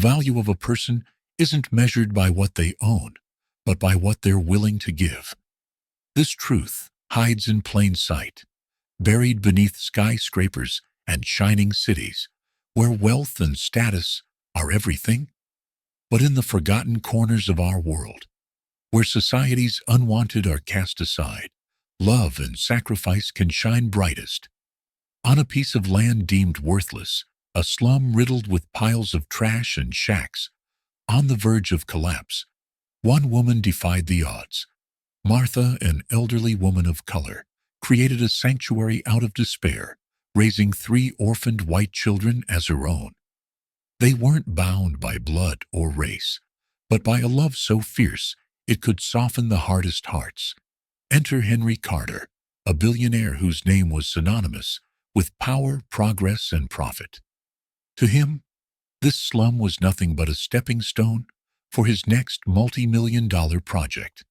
value of a person isn't measured by what they own, but by what they're willing to give. This truth hides in plain sight, buried beneath skyscrapers and shining cities, where wealth and status are everything. But in the forgotten corners of our world, where society's unwanted are cast aside, love and sacrifice can shine brightest. On a piece of land deemed worthless, a slum riddled with piles of trash and shacks, on the verge of collapse, one woman defied the odds. Martha, an elderly woman of color, created a sanctuary out of despair, raising 3 orphaned white children as her own. They weren't bound by blood or race, but by a love so fierce it could soften the hardest hearts. Enter Henry Carter, a billionaire whose name was synonymous with power, progress, and profit. To him, this slum was nothing but a stepping stone for his next multi-million-dollar project.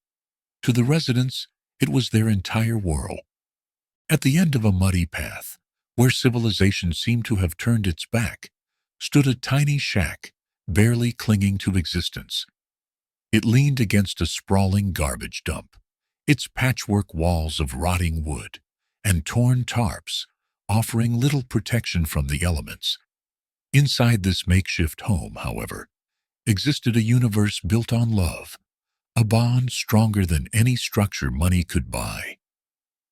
To the residents, it was their entire world. At the end of a muddy path, where civilization seemed to have turned its back, stood a tiny shack, barely clinging to existence. It leaned against a sprawling garbage dump, its patchwork walls of rotting wood and torn tarps offering little protection from the elements. Inside this makeshift home, however, existed a universe built on love, a bond stronger than any structure money could buy.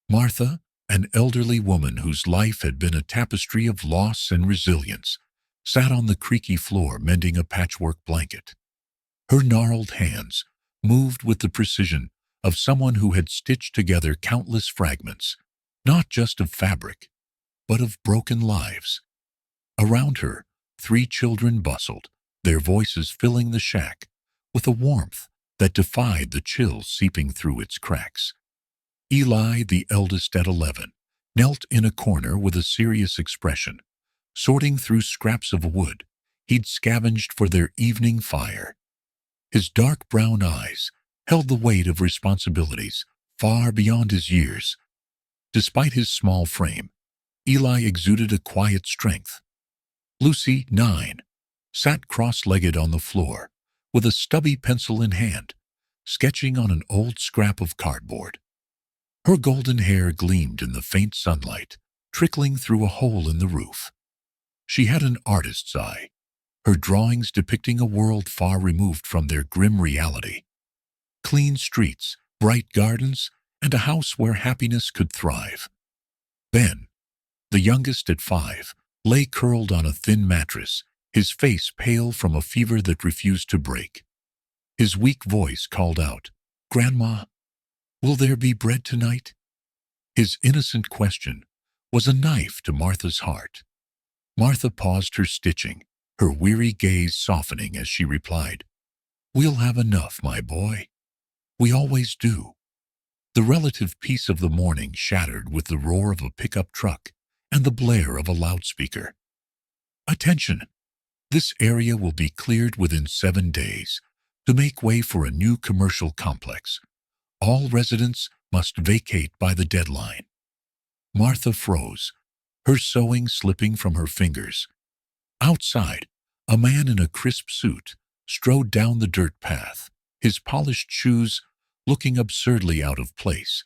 Martha, an elderly woman whose life had been a tapestry of loss and resilience, sat on the creaky floor mending a patchwork blanket. Her gnarled hands moved with the precision of someone who had stitched together countless fragments, not just of fabric, but of broken lives. Around her, 3 children bustled, their voices filling the shack with a warmth that defied the chills seeping through its cracks. Eli, the eldest at 11, knelt in a corner with a serious expression, sorting through scraps of wood he'd scavenged for their evening fire. His dark brown eyes held the weight of responsibilities far beyond his years. Despite his small frame, Eli exuded a quiet strength. Lucy, 9, sat cross-legged on the floor, with a stubby pencil in hand, sketching on an old scrap of cardboard. Her golden hair gleamed in the faint sunlight, trickling through a hole in the roof. She had an artist's eye, her drawings depicting a world far removed from their grim reality. Clean streets, bright gardens, and a house where happiness could thrive. Ben, the youngest at 5, lay curled on a thin mattress, his face pale from a fever that refused to break. His weak voice called out, "Grandma, will there be bread tonight?" His innocent question was a knife to Martha's heart. Martha paused her stitching, her weary gaze softening as she replied, "We'll have enough, my boy. We always do." The relative peace of the morning shattered with the roar of a pickup truck and the blare of a loudspeaker. "Attention! This area will be cleared within 7 days to make way for a new commercial complex. All residents must vacate by the deadline." Martha froze, her sewing slipping from her fingers. Outside, a man in a crisp suit strode down the dirt path, his polished shoes looking absurdly out of place.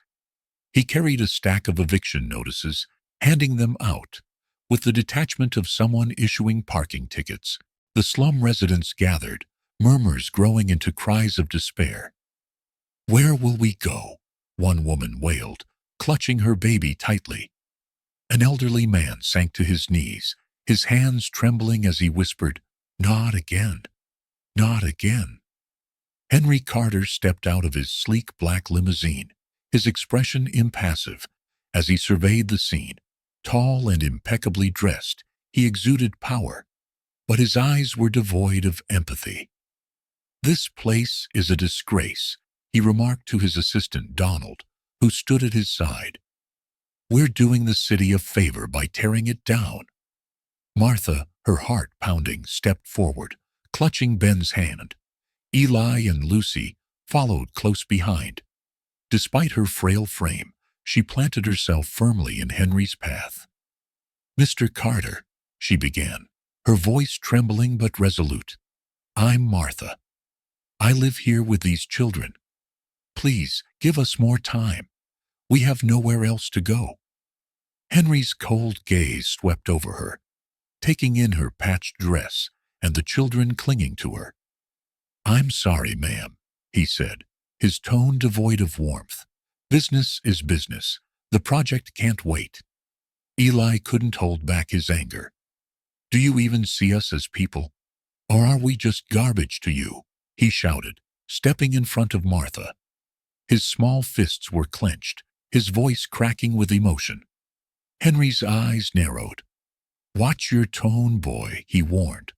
He carried a stack of eviction notices, handing them out with the detachment of someone issuing parking tickets. The slum residents gathered, murmurs growing into cries of despair. "Where will we go?" one woman wailed, clutching her baby tightly. An elderly man sank to his knees, his hands trembling as he whispered, "Not again, not again." Henry Carter stepped out of his sleek black limousine, his expression impassive as he surveyed the scene. Tall and impeccably dressed, he exuded power, but his eyes were devoid of empathy. "This place is a disgrace," he remarked to his assistant Donald, who stood at his side. "We're doing the city a favor by tearing it down." Martha, her heart pounding, stepped forward, clutching Ben's hand. Eli and Lucy followed close behind. Despite her frail frame, she planted herself firmly in Henry's path. "Mr. Carter," she began, her voice trembling but resolute, I'm Martha. I live here with these children. Please, give us more time. We have nowhere else to go." Henry's cold gaze swept over her, taking in her patched dress and the children clinging to her. "I'm sorry, ma'am," he said, his tone devoid of warmth. "Business is business. The project can't wait." Eli couldn't hold back his anger. "Do you even see us as people? Or are we just garbage to you?" he shouted, stepping in front of Martha. His small fists were clenched, his voice cracking with emotion. Henry's eyes narrowed. "Watch your tone, boy," he warned,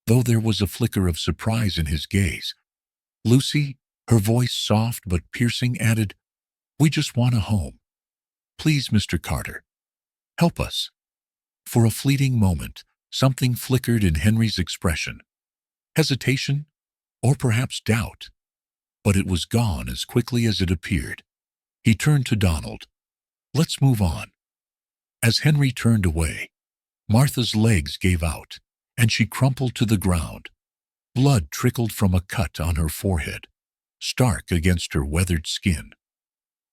though there was a flicker of surprise in his gaze. Lucy, her voice soft but piercing, added, "We just want a home. Please, Mr. Carter, help us." For a fleeting moment, something flickered in Henry's expression. Hesitation, or perhaps doubt. But it was gone as quickly as it appeared. He turned to Donald. "Let's move on." As Henry turned away, Martha's legs gave out, and she crumpled to the ground. Blood trickled from a cut on her forehead, stark against her weathered skin.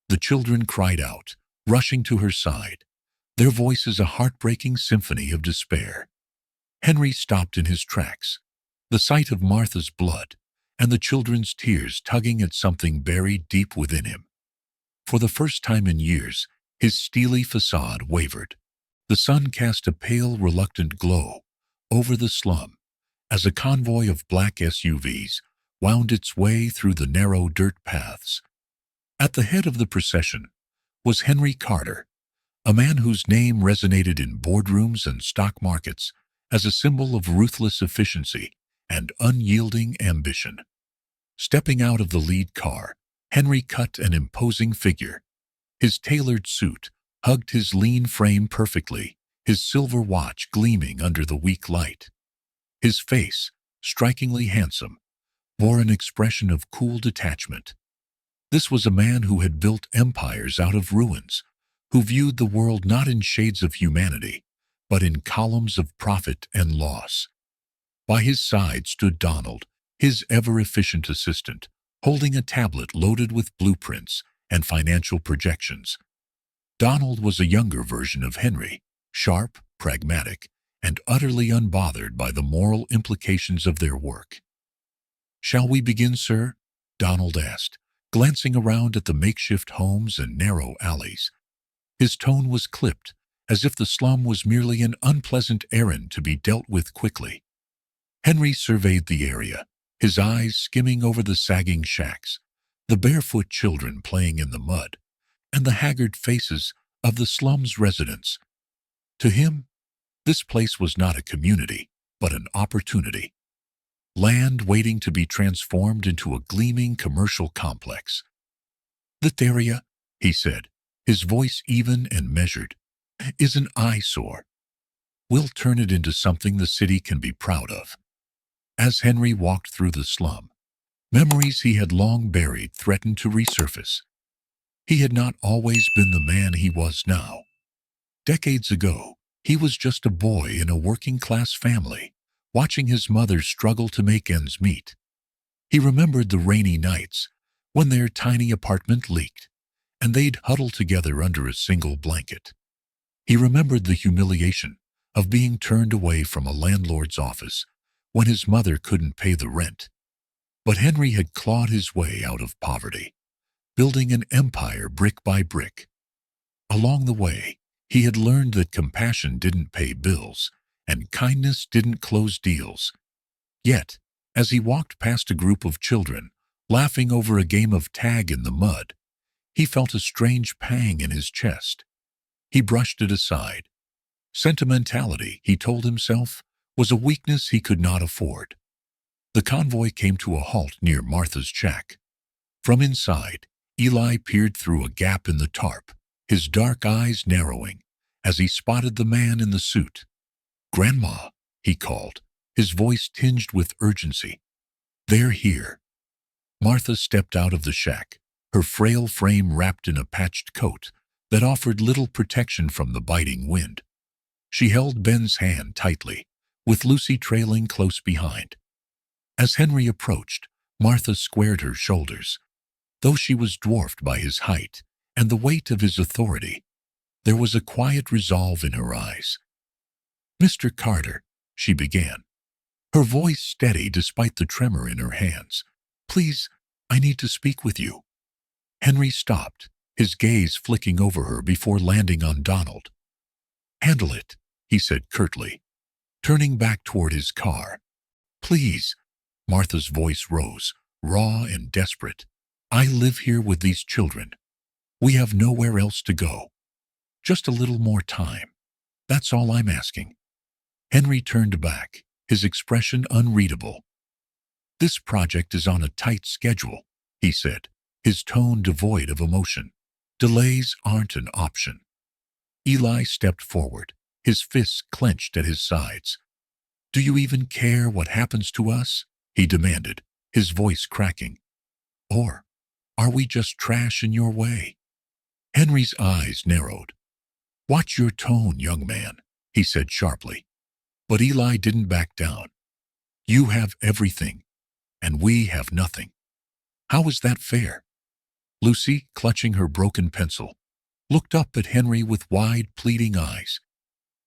The children cried out, rushing to her side, their voices a heartbreaking symphony of despair. Henry stopped in his tracks, the sight of Martha's blood and the children's tears tugging at something buried deep within him. For the first time in years, his steely facade wavered. The sun cast a pale, reluctant glow over the slum as a convoy of black SUVs wound its way through the narrow dirt paths. At the head of the procession was Henry Carter, a man whose name resonated in boardrooms and stock markets as a symbol of ruthless efficiency and unyielding ambition. Stepping out of the lead car, Henry cut an imposing figure. His tailored suit hugged his lean frame perfectly, his silver watch gleaming under the weak light. His face, strikingly handsome, bore an expression of cool detachment. This was a man who had built empires out of ruins, who viewed the world not in shades of humanity, but in columns of profit and loss. By his side stood Donald, his ever-efficient assistant, holding a tablet loaded with blueprints and financial projections. Donald was a younger version of Henry, sharp, pragmatic, and utterly unbothered by the moral implications of their work. "Shall we begin, sir?" Donald asked, glancing around at the makeshift homes and narrow alleys. His tone was clipped, as if the slum was merely an unpleasant errand to be dealt with quickly. Henry surveyed the area, his eyes skimming over the sagging shacks, the barefoot children playing in the mud, and the haggard faces of the slum's residents. To him, this place was not a community, but an opportunity. Land waiting to be transformed into a gleaming commercial complex. "That area," he said, his voice even and measured, "is an eyesore. We'll turn it into something the city can be proud of." As Henry walked through the slum, memories he had long buried threatened to resurface. He had not always been the man he was now. Decades ago, he was just a boy in a working-class family, watching his mother struggle to make ends meet. He remembered the rainy nights when their tiny apartment leaked, and they'd huddle together under a single blanket. He remembered the humiliation of being turned away from a landlord's office when his mother couldn't pay the rent. But Henry had clawed his way out of poverty, building an empire brick by brick. Along the way, he had learned that compassion didn't pay bills, and kindness didn't close deals. Yet, as he walked past a group of children, laughing over a game of tag in the mud, he felt a strange pang in his chest. He brushed it aside. Sentimentality, he told himself, was a weakness he could not afford. The convoy came to a halt near Martha's shack. From inside, Eli peered through a gap in the tarp, his dark eyes narrowing as he spotted the man in the suit. "Grandma," he called, his voice tinged with urgency. "They're here." Martha stepped out of the shack, her frail frame wrapped in a patched coat that offered little protection from the biting wind. She held Ben's hand tightly, with Lucy trailing close behind. As Henry approached, Martha squared her shoulders. Though she was dwarfed by his height and the weight of his authority, there was a quiet resolve in her eyes. "Mr. Carter," she began, her voice steady despite the tremor in her hands. "Please, I need to speak with you." Henry stopped, his gaze flicking over her before landing on Donald. "Handle it," he said curtly, turning back toward his car. "Please," Martha's voice rose, raw and desperate. "I live here with these children. We have nowhere else to go. Just a little more time. That's all I'm asking." Henry turned back, his expression unreadable. "This project is on a tight schedule," he said, his tone devoid of emotion. "Delays aren't an option." Eli stepped forward, his fists clenched at his sides. "Do you even care what happens to us?" he demanded, his voice cracking. "Or are we just trash in your way?" Henry's eyes narrowed. "Watch your tone, young man," he said sharply. But Eli didn't back down. "You have everything, and we have nothing. How is that fair?" Lucy, clutching her broken pencil, looked up at Henry with wide, pleading eyes.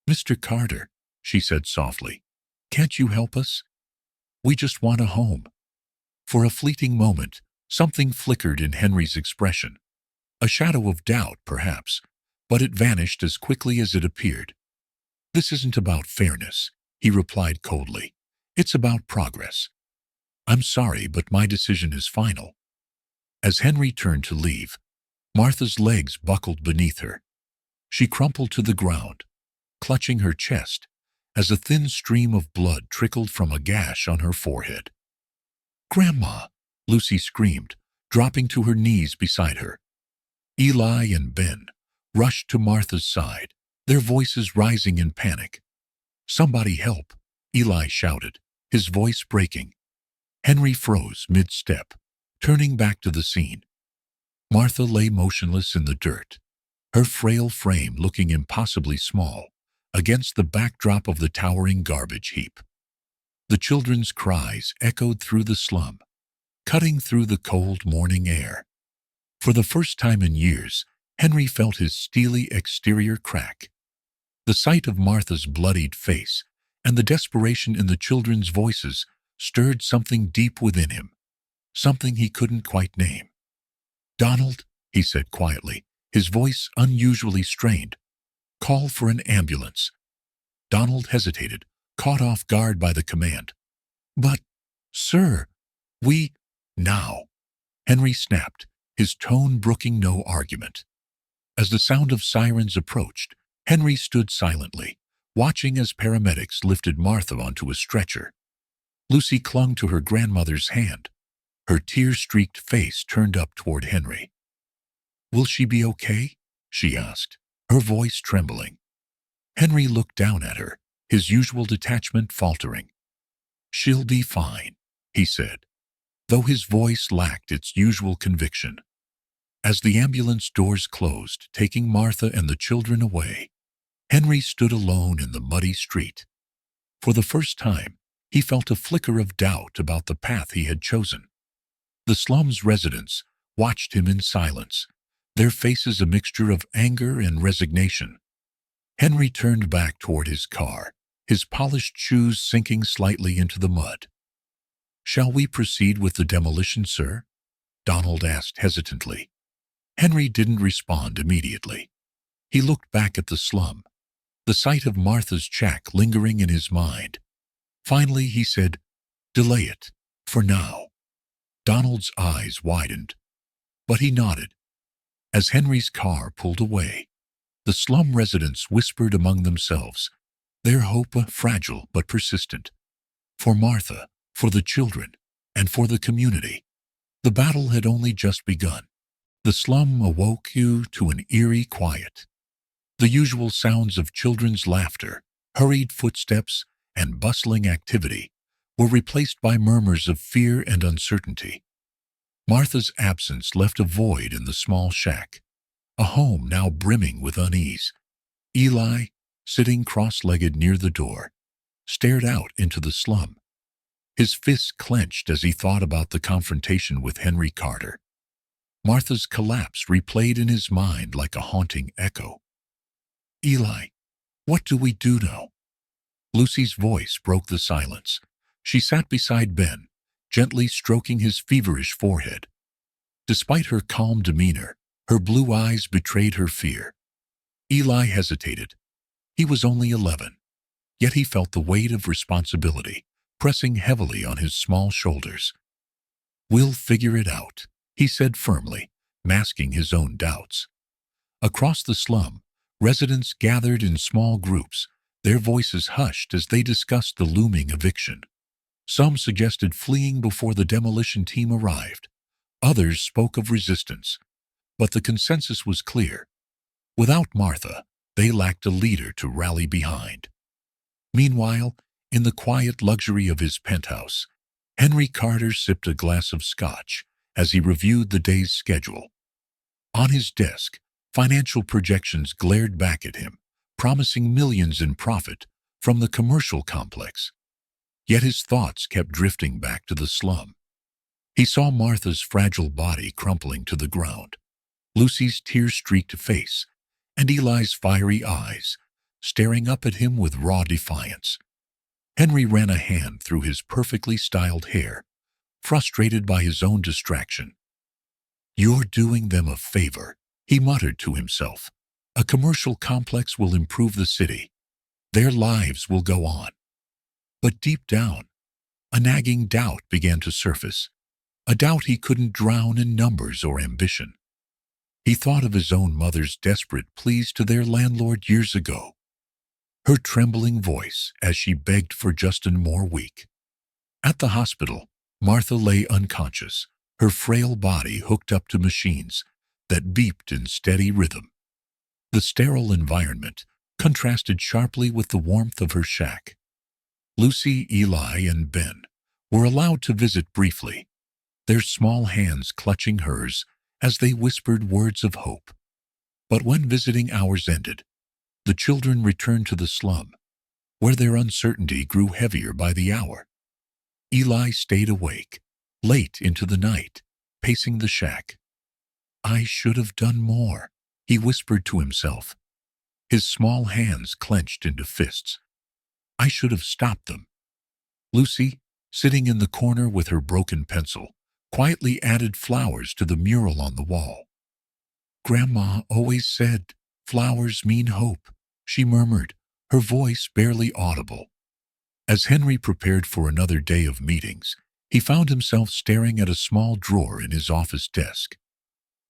"Mr. Carter," she said softly, "can't you help us? We just want a home." For a fleeting moment, something flickered in Henry's expression. A shadow of doubt, perhaps, but it vanished as quickly as it appeared. "This isn't about fairness," he replied coldly. "It's about progress. I'm sorry, but my decision is final." As Henry turned to leave, Martha's legs buckled beneath her. She crumpled to the ground, clutching her chest, as a thin stream of blood trickled from a gash on her forehead. "Grandma!" Lucy screamed, dropping to her knees beside her. Eli and Ben rushed to Martha's side, their voices rising in panic. "Somebody help!" Eli shouted, his voice breaking. Henry froze mid-step, turning back to the scene. Martha lay motionless in the dirt, her frail frame looking impossibly small against the backdrop of the towering garbage heap. The children's cries echoed through the slum, cutting through the cold morning air. For the first time in years, Henry felt his steely exterior crack. The sight of Martha's bloodied face and the desperation in the children's voices stirred something deep within him, something he couldn't quite name. "Donald," he said quietly, his voice unusually strained, "call for an ambulance." Donald hesitated, caught off guard by the command. "But, sir, we—" "Now," Henry snapped, his tone brooking no argument. As the sound of sirens approached, Henry stood silently, watching as paramedics lifted Martha onto a stretcher. Lucy clung to her grandmother's hand, her tear-streaked face turned up toward Henry. "Will she be okay?" she asked, her voice trembling. Henry looked down at her, his usual detachment faltering. "She'll be fine," he said, though his voice lacked its usual conviction. As the ambulance doors closed, taking Martha and the children away, Henry stood alone in the muddy street. For the first time, he felt a flicker of doubt about the path he had chosen. The slum's residents watched him in silence, their faces a mixture of anger and resignation. Henry turned back toward his car, his polished shoes sinking slightly into the mud. "Shall we proceed with the demolition, sir?" Donald asked hesitantly. Henry didn't respond immediately. He looked back at the slum, the sight of Martha's shack lingering in his mind. Finally, he said, "Delay it, for now." Donald's eyes widened, but he nodded. As Henry's car pulled away, the slum residents whispered among themselves, their hope fragile but persistent. For Martha, for the children, and for the community, the battle had only just begun. The slum awoke you to an eerie quiet. The usual sounds of children's laughter, hurried footsteps, and bustling activity were replaced by murmurs of fear and uncertainty. Martha's absence left a void in the small shack, a home now brimming with unease. Eli, sitting cross-legged near the door, stared out into the slum, His fists clenched as he thought about the confrontation with Henry Carter. Martha's collapse replayed in his mind like a haunting echo. "Eli, what do we do now?" Lucy's voice broke the silence. She sat beside Ben, gently stroking his feverish forehead. Despite her calm demeanor, her blue eyes betrayed her fear. Eli hesitated. He was only 11, yet he felt the weight of responsibility pressing heavily on his small shoulders. "We'll figure it out," he said firmly, masking his own doubts. Across the slum, residents gathered in small groups, their voices hushed as they discussed the looming eviction. Some suggested fleeing before the demolition team arrived. Others spoke of resistance. But the consensus was clear. Without Martha, they lacked a leader to rally behind. Meanwhile, in the quiet luxury of his penthouse, Henry Carter sipped a glass of scotch as he reviewed the day's schedule. On his desk, financial projections glared back at him, promising millions in profit from the commercial complex. Yet his thoughts kept drifting back to the slum. He saw Martha's fragile body crumpling to the ground, Lucy's tear-streaked face, and Eli's fiery eyes, staring up at him with raw defiance. Henry ran a hand through his perfectly styled hair, frustrated by his own distraction. "You're doing them a favor," he muttered to himself. "A commercial complex will improve the city. Their lives will go on." But deep down, a nagging doubt began to surface, a doubt he couldn't drown in numbers or ambition. He thought of his own mother's desperate pleas to their landlord years ago, her trembling voice as she begged for just one more week. At the hospital, Martha lay unconscious, her frail body hooked up to machines that beeped in steady rhythm. The sterile environment contrasted sharply with the warmth of her shack. Lucy, Eli, and Ben were allowed to visit briefly, their small hands clutching hers as they whispered words of hope. But when visiting hours ended, the children returned to the slum, where their uncertainty grew heavier by the hour. Eli stayed awake, late into the night, pacing the shack. "I should have done more," he whispered to himself, his small hands clenched into fists. "I should have stopped them." Lucy, sitting in the corner with her broken pencil, quietly added flowers to the mural on the wall. "Grandma always said flowers mean hope," she murmured, her voice barely audible. As Henry prepared for another day of meetings, he found himself staring at a small drawer in his office desk.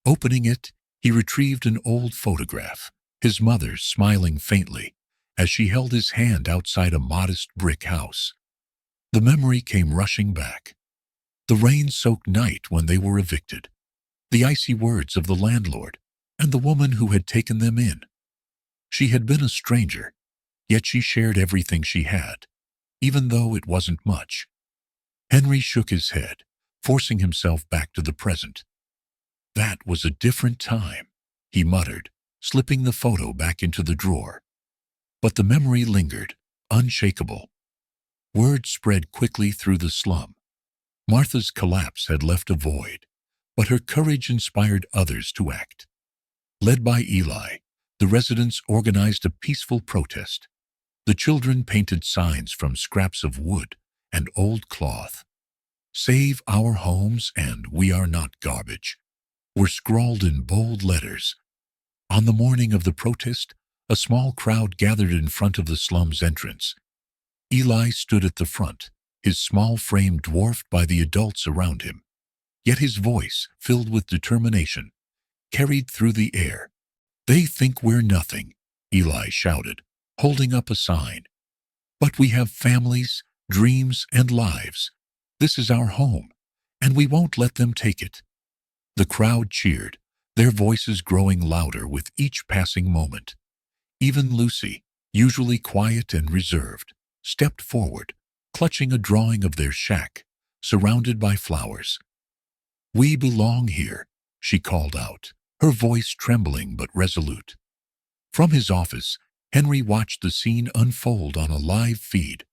Opening it, he retrieved an old photograph, his mother smiling faintly as she held his hand outside a modest brick house. The memory came rushing back. The rain-soaked night when they were evicted, the icy words of the landlord, and the woman who had taken them in. She had been a stranger, yet she shared everything she had, even though it wasn't much. Henry shook his head, forcing himself back to the present. "That was a different time," he muttered, slipping the photo back into the drawer. But the memory lingered, unshakable. Word spread quickly through the slum. Martha's collapse had left a void, but her courage inspired others to act. Led by Eli, the residents organized a peaceful protest. The children painted signs from scraps of wood and old cloth. "Save our homes and we are not garbage," were scrawled in bold letters. On the morning of the protest, a small crowd gathered in front of the slum's entrance. Eli stood at the front, his small frame dwarfed by the adults around him. Yet his voice, filled with determination, carried through the air. "They think we're nothing," Eli shouted, holding up a sign. "But we have families, dreams, and lives. This is our home, and we won't let them take it." The crowd cheered, their voices growing louder with each passing moment. Even Lucy, usually quiet and reserved, stepped forward, clutching a drawing of their shack, surrounded by flowers. "We belong here," she called out, her voice trembling but resolute. From his office, Henry watched the scene unfold on a live feed.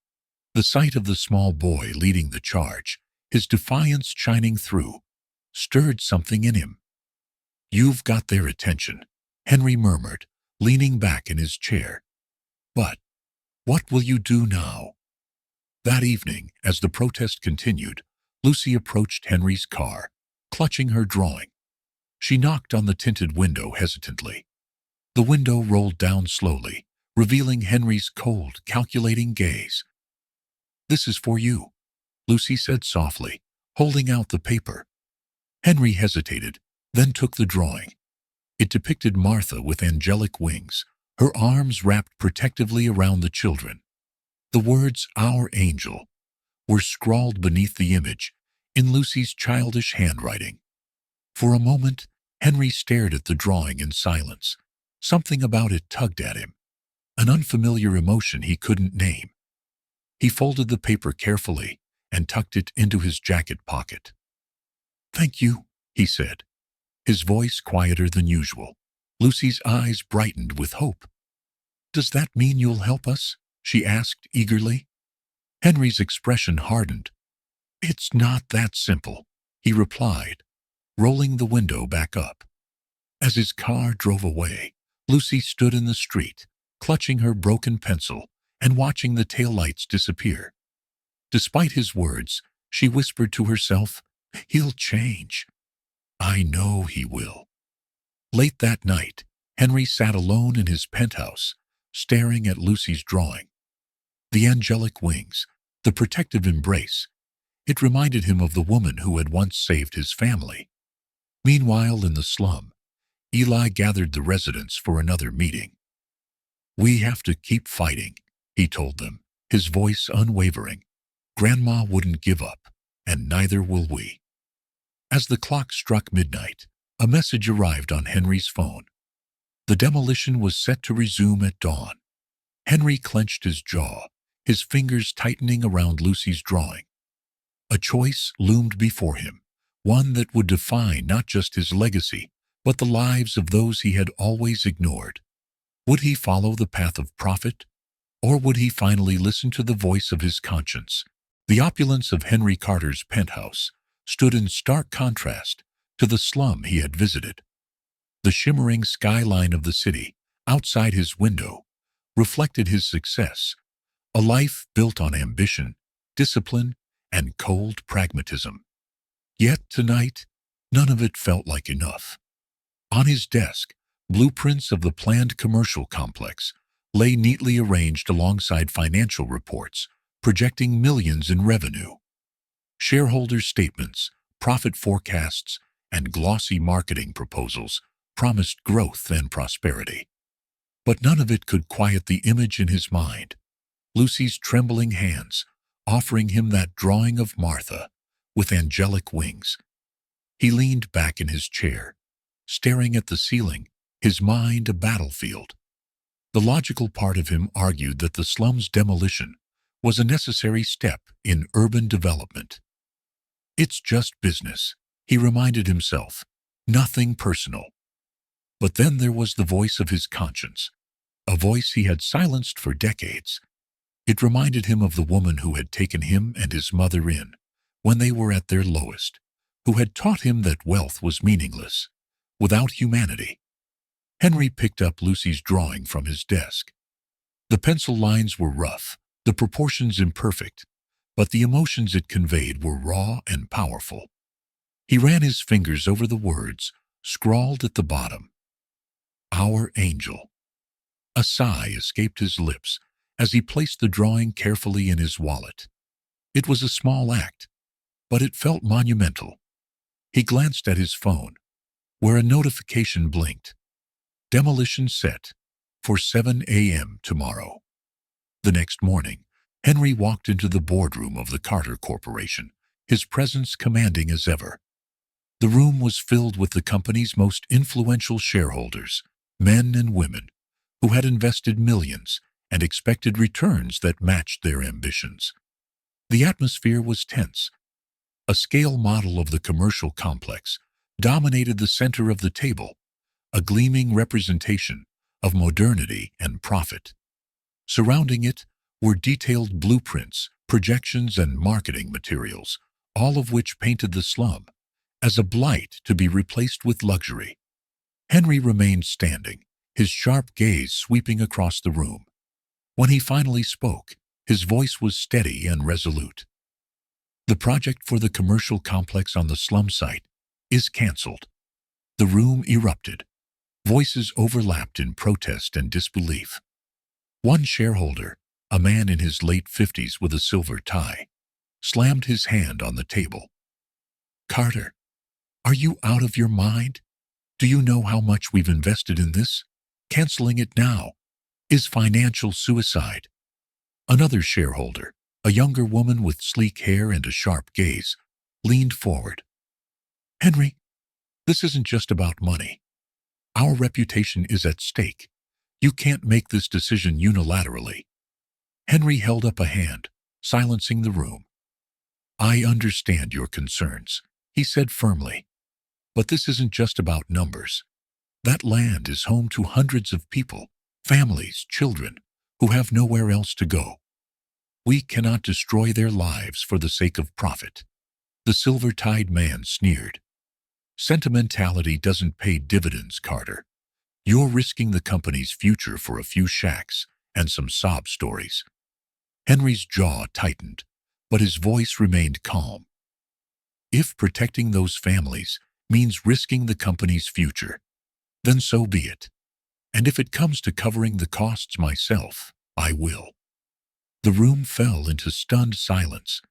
The sight of the small boy leading the charge, his defiance shining through, stirred something in him. "You've got their attention," Henry murmured, leaning back in his chair. "But what will you do now?" That evening, as the protest continued, Lucy approached Henry's car, clutching her drawing. She knocked on the tinted window hesitantly. The window rolled down slowly, revealing Henry's cold, calculating gaze. "This is for you," Lucy said softly, holding out the paper. Henry hesitated, then took the drawing. It depicted Martha with angelic wings, her arms wrapped protectively around the children. The words, "Our Angel," were scrawled beneath the image, in Lucy's childish handwriting. For a moment, Henry stared at the drawing in silence. Something about it tugged at him, an unfamiliar emotion he couldn't name. He folded the paper carefully and tucked it into his jacket pocket. "Thank you," he said, his voice quieter than usual. Lucy's eyes brightened with hope. "Does that mean you'll help us?" she asked eagerly. Henry's expression hardened. "It's not that simple," he replied, rolling the window back up. As his car drove away, Lucy stood in the street, clutching her broken pencil and watching the taillights disappear. Despite his words, she whispered to herself, "He'll change. I know he will." Late that night, Henry sat alone in his penthouse, staring at Lucy's drawing. The angelic wings, the protective embrace, it reminded him of the woman who had once saved his family. Meanwhile, in the slum, Eli gathered the residents for another meeting. "We have to keep fighting," he told them, his voice unwavering. "Grandma wouldn't give up, and neither will we." As the clock struck midnight, a message arrived on Henry's phone. The demolition was set to resume at dawn. Henry clenched his jaw, his fingers tightening around Lucy's drawing. A choice loomed before him, one that would define not just his legacy, but the lives of those he had always ignored. Would he follow the path of profit, or would he finally listen to the voice of his conscience? The opulence of Henry Carter's penthouse stood in stark contrast to the slum he had visited. The shimmering skyline of the city, outside his window, reflected his success, a life built on ambition, discipline, and cold pragmatism. Yet tonight, none of it felt like enough. On his desk, blueprints of the planned commercial complex lay neatly arranged alongside financial reports, projecting millions in revenue. Shareholder statements, profit forecasts, and glossy marketing proposals promised growth and prosperity. But none of it could quiet the image in his mind, Lucy's trembling hands offering him that drawing of Martha with angelic wings. He leaned back in his chair, staring at the ceiling, his mind a battlefield. The logical part of him argued that the slum's demolition was a necessary step in urban development. "It's just business," he reminded himself, "nothing personal." But then there was the voice of his conscience, a voice he had silenced for decades. It reminded him of the woman who had taken him and his mother in when they were at their lowest, who had taught him that wealth was meaningless without humanity. Henry picked up Lucy's drawing from his desk. The pencil lines were rough, the proportions imperfect, but the emotions it conveyed were raw and powerful. He ran his fingers over the words, scrawled at the bottom. "Our Angel." A sigh escaped his lips as he placed the drawing carefully in his wallet. It was a small act, but it felt monumental. He glanced at his phone, where a notification blinked. Demolition set for 7 a.m. tomorrow. The next morning, Henry walked into the boardroom of the Carter Corporation, his presence commanding as ever. The room was filled with the company's most influential shareholders, men and women, who had invested millions and expected returns that matched their ambitions. The atmosphere was tense. A scale model of the commercial complex dominated the center of the table, a gleaming representation of modernity and profit. Surrounding it were detailed blueprints projections, and marketing materials, all of which painted the slum as a blight to be replaced with luxury. Henry remained standing, his sharp gaze sweeping across the room. When he finally spoke, his voice was steady and resolute. "The project for the commercial complex on the slum site is cancelled." The room erupted. Voices overlapped in protest and disbelief. One shareholder, a man in his late 50s with a silver tie, slammed his hand on the table. "Carter, are you out of your mind? Do you know how much we've invested in this? Canceling it now is financial suicide." Another shareholder, a younger woman with sleek hair and a sharp gaze, leaned forward. "Henry, this isn't just about money. Our reputation is at stake. You can't make this decision unilaterally." Henry held up a hand, silencing the room. "I understand your concerns," he said firmly. "But this isn't just about numbers. That land is home to hundreds of people, families, children, who have nowhere else to go. We cannot destroy their lives for the sake of profit." The silver-tied man sneered. "Sentimentality doesn't pay dividends, Carter. You're risking the company's future for a few shacks and some sob stories." Henry's jaw tightened, but his voice remained calm. "If protecting those families means risking the company's future, then so be it. And if it comes to covering the costs myself, I will." The room fell into stunned silence.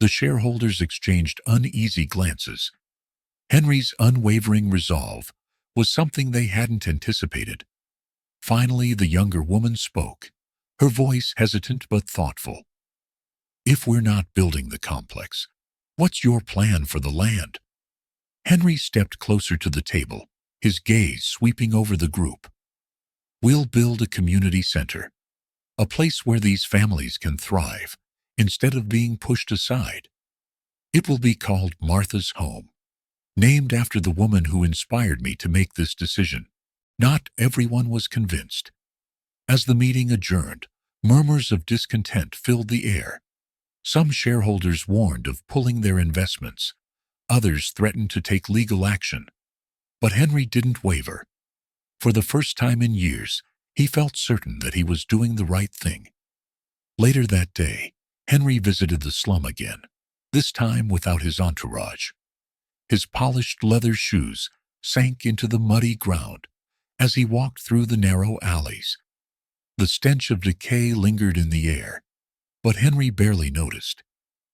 The shareholders exchanged uneasy glances. Henry's unwavering resolve was something they hadn't anticipated. Finally, the younger woman spoke, her voice hesitant but thoughtful. "If we're not building the complex, what's your plan for the land?" Henry stepped closer to the table, his gaze sweeping over the group. "We'll build a community center, a place where these families can thrive instead of being pushed aside. It will be called Martha's Home, named after the woman who inspired me to make this decision." Not everyone was convinced. As the meeting adjourned, murmurs of discontent filled the air. Some shareholders warned of pulling their investments. Others threatened to take legal action. But Henry didn't waver. For the first time in years, he felt certain that he was doing the right thing. Later that day, Henry visited the slum again, this time without his entourage. His polished leather shoes sank into the muddy ground as he walked through the narrow alleys. The stench of decay lingered in the air, but Henry barely noticed.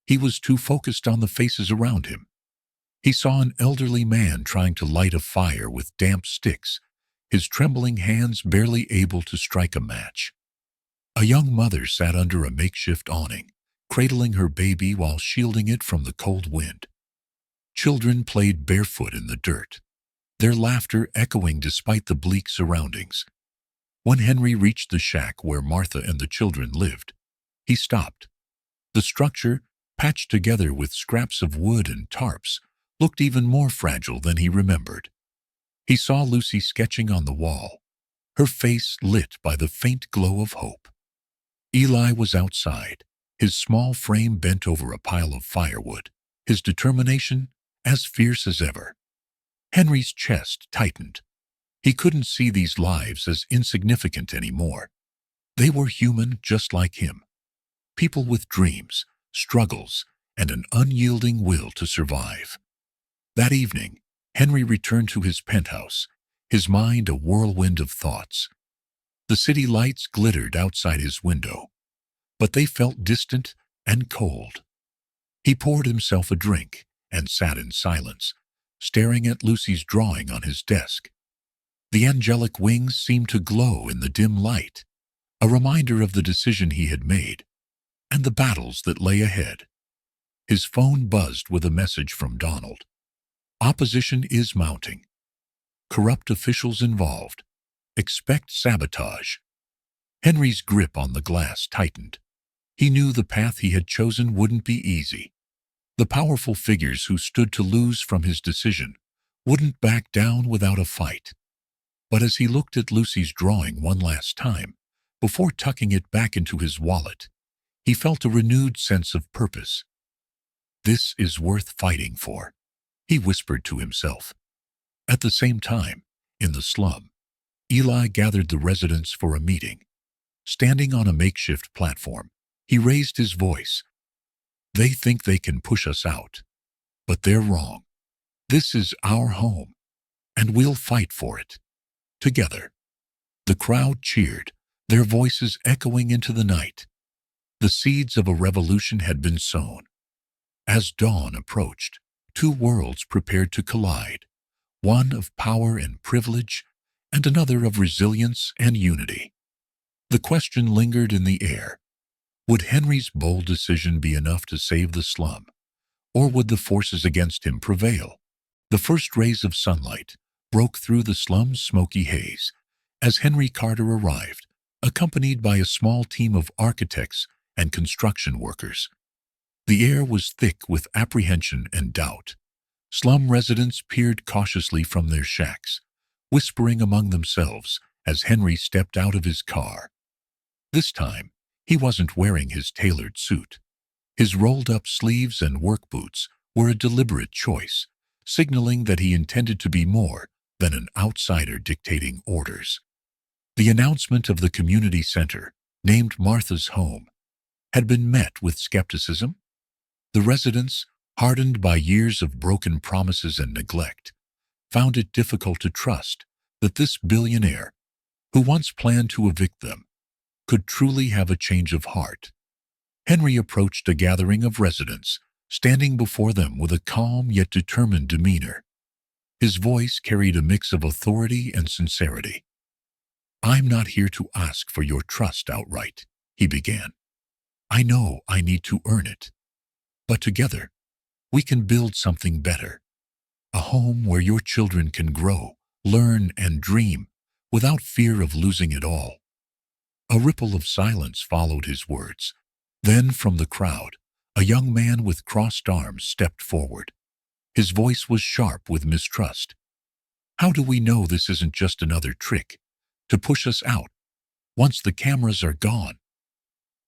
He was too focused on the faces around him. He saw an elderly man trying to light a fire with damp sticks, his trembling hands barely able to strike a match. A young mother sat under a makeshift awning, cradling her baby while shielding it from the cold wind. Children played barefoot in the dirt, their laughter echoing despite the bleak surroundings. When Henry reached the shack where Martha and the children lived, he stopped. The structure, patched together with scraps of wood and tarps, looked even more fragile than he remembered. He saw Lucy sketching on the wall, her face lit by the faint glow of hope. Eli was outside, his small frame bent over a pile of firewood, his determination as fierce as ever. Henry's chest tightened. He couldn't see these lives as insignificant anymore. They were human just like him. People with dreams, struggles, and an unyielding will to survive. That evening, Henry returned to his penthouse, his mind a whirlwind of thoughts. The city lights glittered outside his window, but they felt distant and cold. He poured himself a drink and sat in silence, staring at Lucy's drawing on his desk. The angelic wings seemed to glow in the dim light, a reminder of the decision he had made and the battles that lay ahead. His phone buzzed with a message from Donald. "Opposition is mounting. Corrupt officials involved. Expect sabotage." Henry's grip on the glass tightened. He knew the path he had chosen wouldn't be easy. The powerful figures who stood to lose from his decision wouldn't back down without a fight. But as he looked at Lucy's drawing one last time, before tucking it back into his wallet, He felt a renewed sense of purpose. "This is worth fighting for," he whispered to himself. At the same time, in the slum, Eli gathered the residents for a meeting. Standing on a makeshift platform, he raised his voice. "They think they can push us out, but they're wrong. This is our home, and we'll fight for it. Together." The crowd cheered, their voices echoing into the night. The seeds of a revolution had been sown. As dawn approached, two worlds prepared to collide, one of power and privilege, and another of resilience and unity. The question lingered in the air. Would Henry's bold decision be enough to save the slum, or would the forces against him prevail? The first rays of sunlight broke through the slum's smoky haze as Henry Carter arrived, accompanied by a small team of architects and construction workers. The air was thick with apprehension and doubt. Slum residents peered cautiously from their shacks, whispering among themselves as Henry stepped out of his car. This time, he wasn't wearing his tailored suit. His rolled-up sleeves and work boots were a deliberate choice, signaling that he intended to be more than an outsider dictating orders. The announcement of the community center, named Martha's Home, had been met with skepticism. The residents, hardened by years of broken promises and neglect, found it difficult to trust that this billionaire, who once planned to evict them, could truly have a change of heart. Henry approached a gathering of residents, standing before them with a calm yet determined demeanor. His voice carried a mix of authority and sincerity. "I'm not here to ask for your trust outright," he began. "I know I need to earn it. But together, we can build something better. A home where your children can grow, learn, and dream without fear of losing it all." A ripple of silence followed his words. Then, from the crowd, a young man with crossed arms stepped forward. His voice was sharp with mistrust. "How do we know this isn't just another trick to push us out once the cameras are gone?"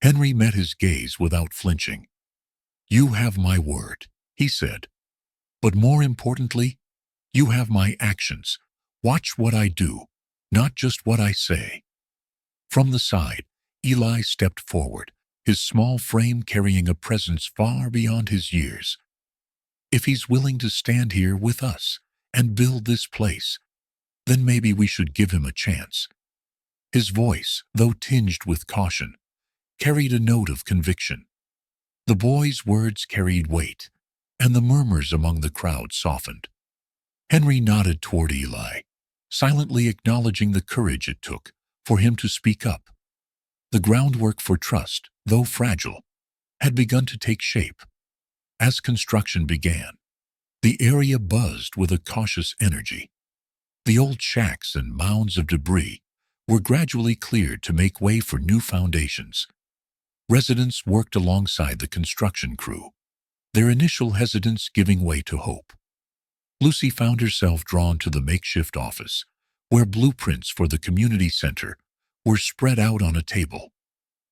Henry met his gaze without flinching. "You have my word," he said. "But more importantly, you have my actions. Watch what I do, not just what I say." From the side, Eli stepped forward, his small frame carrying a presence far beyond his years. "If he's willing to stand here with us and build this place, then maybe we should give him a chance." His voice, though tinged with caution, carried a note of conviction. The boy's words carried weight, and the murmurs among the crowd softened. Henry nodded toward Eli, silently acknowledging the courage it took for him to speak up. The groundwork for trust, though fragile, had begun to take shape. As construction began, the area buzzed with a cautious energy. The old shacks and mounds of debris were gradually cleared to make way for new foundations. Residents worked alongside the construction crew, their initial hesitance giving way to hope. Lucy found herself drawn to the makeshift office, where blueprints for the community center were spread out on a table.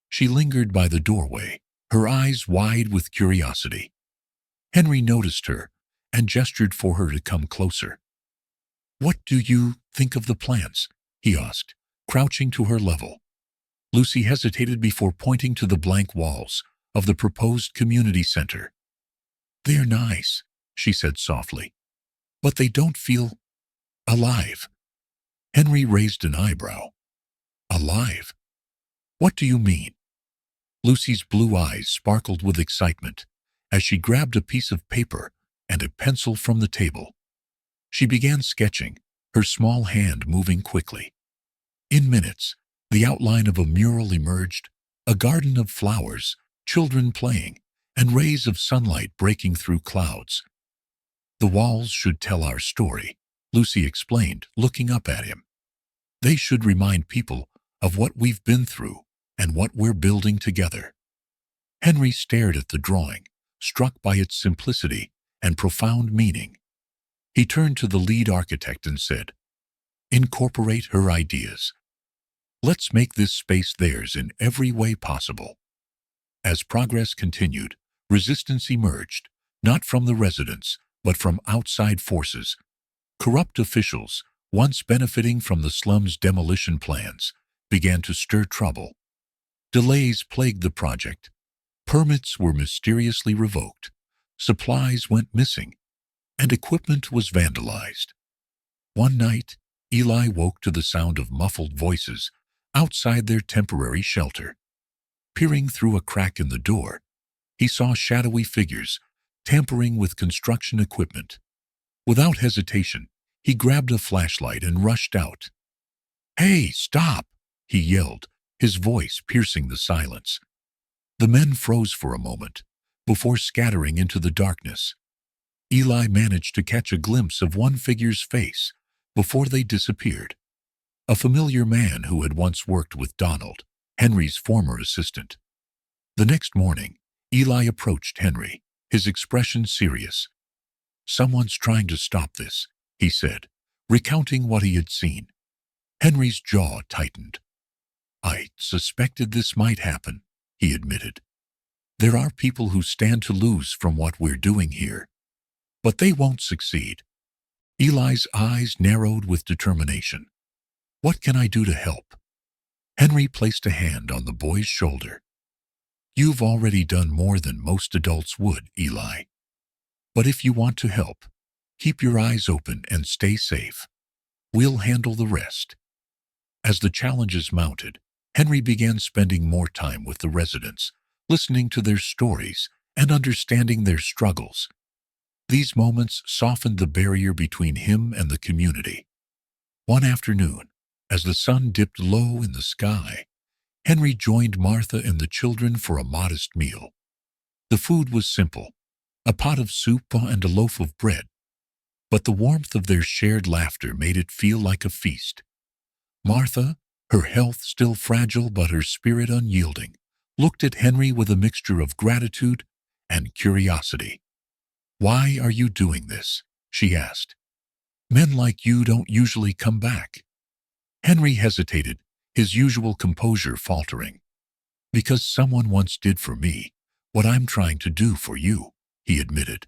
She lingered by the doorway, her eyes wide with curiosity. Henry noticed her and gestured for her to come closer. "What do you think of the plans?" he asked, crouching to her level. Lucy hesitated before pointing to the blank walls of the proposed community center. "They're nice," she said softly, "but they don't feel alive." Henry raised an eyebrow. "Alive? What do you mean?" Lucy's blue eyes sparkled with excitement as she grabbed a piece of paper and a pencil from the table. She began sketching, her small hand moving quickly. In minutes, the outline of a mural emerged, a garden of flowers, children playing, and rays of sunlight breaking through clouds. "The walls should tell our story," Lucy explained, looking up at him. "They should remind people of what we've been through and what we're building together." Henry stared at the drawing, struck by its simplicity and profound meaning. He turned to the lead architect and said, "Incorporate her ideas. Let's make this space theirs in every way possible." As progress continued, resistance emerged, not from the residents, but from outside forces. Corrupt officials, once benefiting from the slum's demolition plans, began to stir trouble. Delays plagued the project. Permits were mysteriously revoked, supplies went missing, and equipment was vandalized. One night, Eli woke to the sound of muffled voices outside their temporary shelter. Peering through a crack in the door, he saw shadowy figures tampering with construction equipment. Without hesitation, he grabbed a flashlight and rushed out. "Hey, stop!" he yelled, his voice piercing the silence. The men froze for a moment, before scattering into the darkness. Eli managed to catch a glimpse of one figure's face before they disappeared. A familiar man who had once worked with Donald, Henry's former assistant. The next morning, Eli approached Henry, his expression serious. "Someone's trying to stop this," he said, recounting what he had seen. Henry's jaw tightened. "I suspected this might happen," he admitted. "There are people who stand to lose from what we're doing here. But they won't succeed." Eli's eyes narrowed with determination. "What can I do to help?" Henry placed a hand on the boy's shoulder. "You've already done more than most adults would, Eli. But if you want to help, keep your eyes open and stay safe. We'll handle the rest." As the challenges mounted, Henry began spending more time with the residents, listening to their stories and understanding their struggles. These moments softened the barrier between him and the community. One afternoon, as the sun dipped low in the sky, Henry joined Martha and the children for a modest meal. The food was simple, a pot of soup and a loaf of bread, but the warmth of their shared laughter made it feel like a feast. Martha, her health still fragile but her spirit unyielding, looked at Henry with a mixture of gratitude and curiosity. "Why are you doing this?" she asked. "Men like you don't usually come back." Henry hesitated, his usual composure faltering. "Because someone once did for me what I'm trying to do for you," he admitted,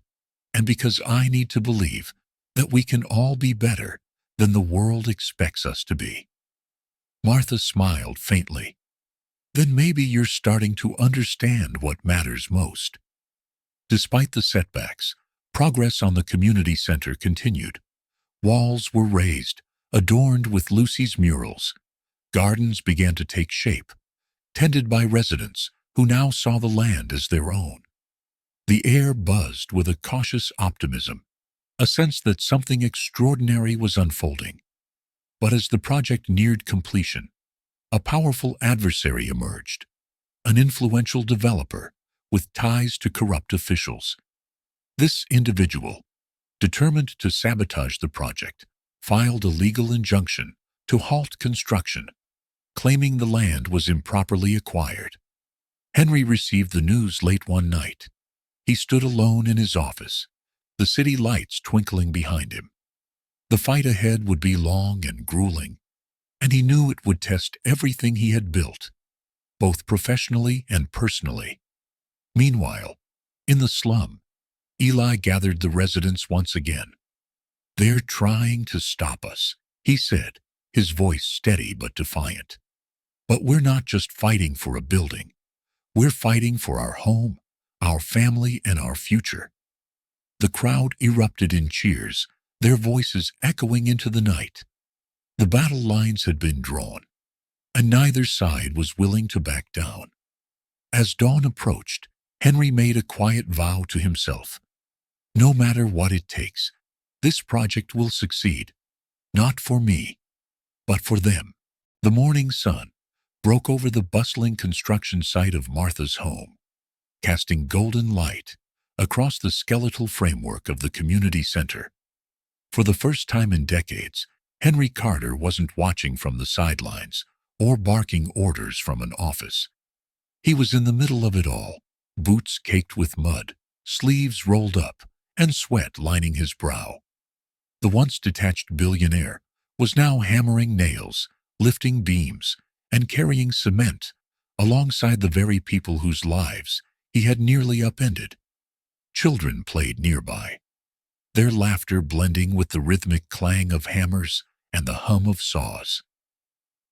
"and because I need to believe that we can all be better than the world expects us to be." Martha smiled faintly. "Then maybe you're starting to understand what matters most." Despite the setbacks, progress on the community center continued. Walls were raised, adorned with Lucy's murals. Gardens began to take shape, tended by residents who now saw the land as their own. The air buzzed with a cautious optimism, a sense that something extraordinary was unfolding. But as the project neared completion, a powerful adversary emerged, an influential developer with ties to corrupt officials. This individual, determined to sabotage the project, filed a legal injunction to halt construction, claiming the land was improperly acquired. Henry received the news late one night. He stood alone in his office, the city lights twinkling behind him. The fight ahead would be long and grueling, and he knew it would test everything he had built, both professionally and personally. Meanwhile, in the slum, Eli gathered the residents once again. "They're trying to stop us," he said, his voice steady but defiant. "But we're not just fighting for a building. We're fighting for our home, our family, and our future." The crowd erupted in cheers, their voices echoing into the night. The battle lines had been drawn, and neither side was willing to back down. As dawn approached, Henry made a quiet vow to himself. "No matter what it takes, this project will succeed. Not for me, but for them." The morning sun broke over the bustling construction site of Martha's home, casting golden light across the skeletal framework of the community center. For the first time in decades, Henry Carter wasn't watching from the sidelines or barking orders from an office. He was in the middle of it all, boots caked with mud, sleeves rolled up, and sweat lining his brow. The once detached billionaire was now hammering nails, lifting beams, and carrying cement, alongside the very people whose lives he had nearly upended. Children played nearby, their laughter blending with the rhythmic clang of hammers and the hum of saws.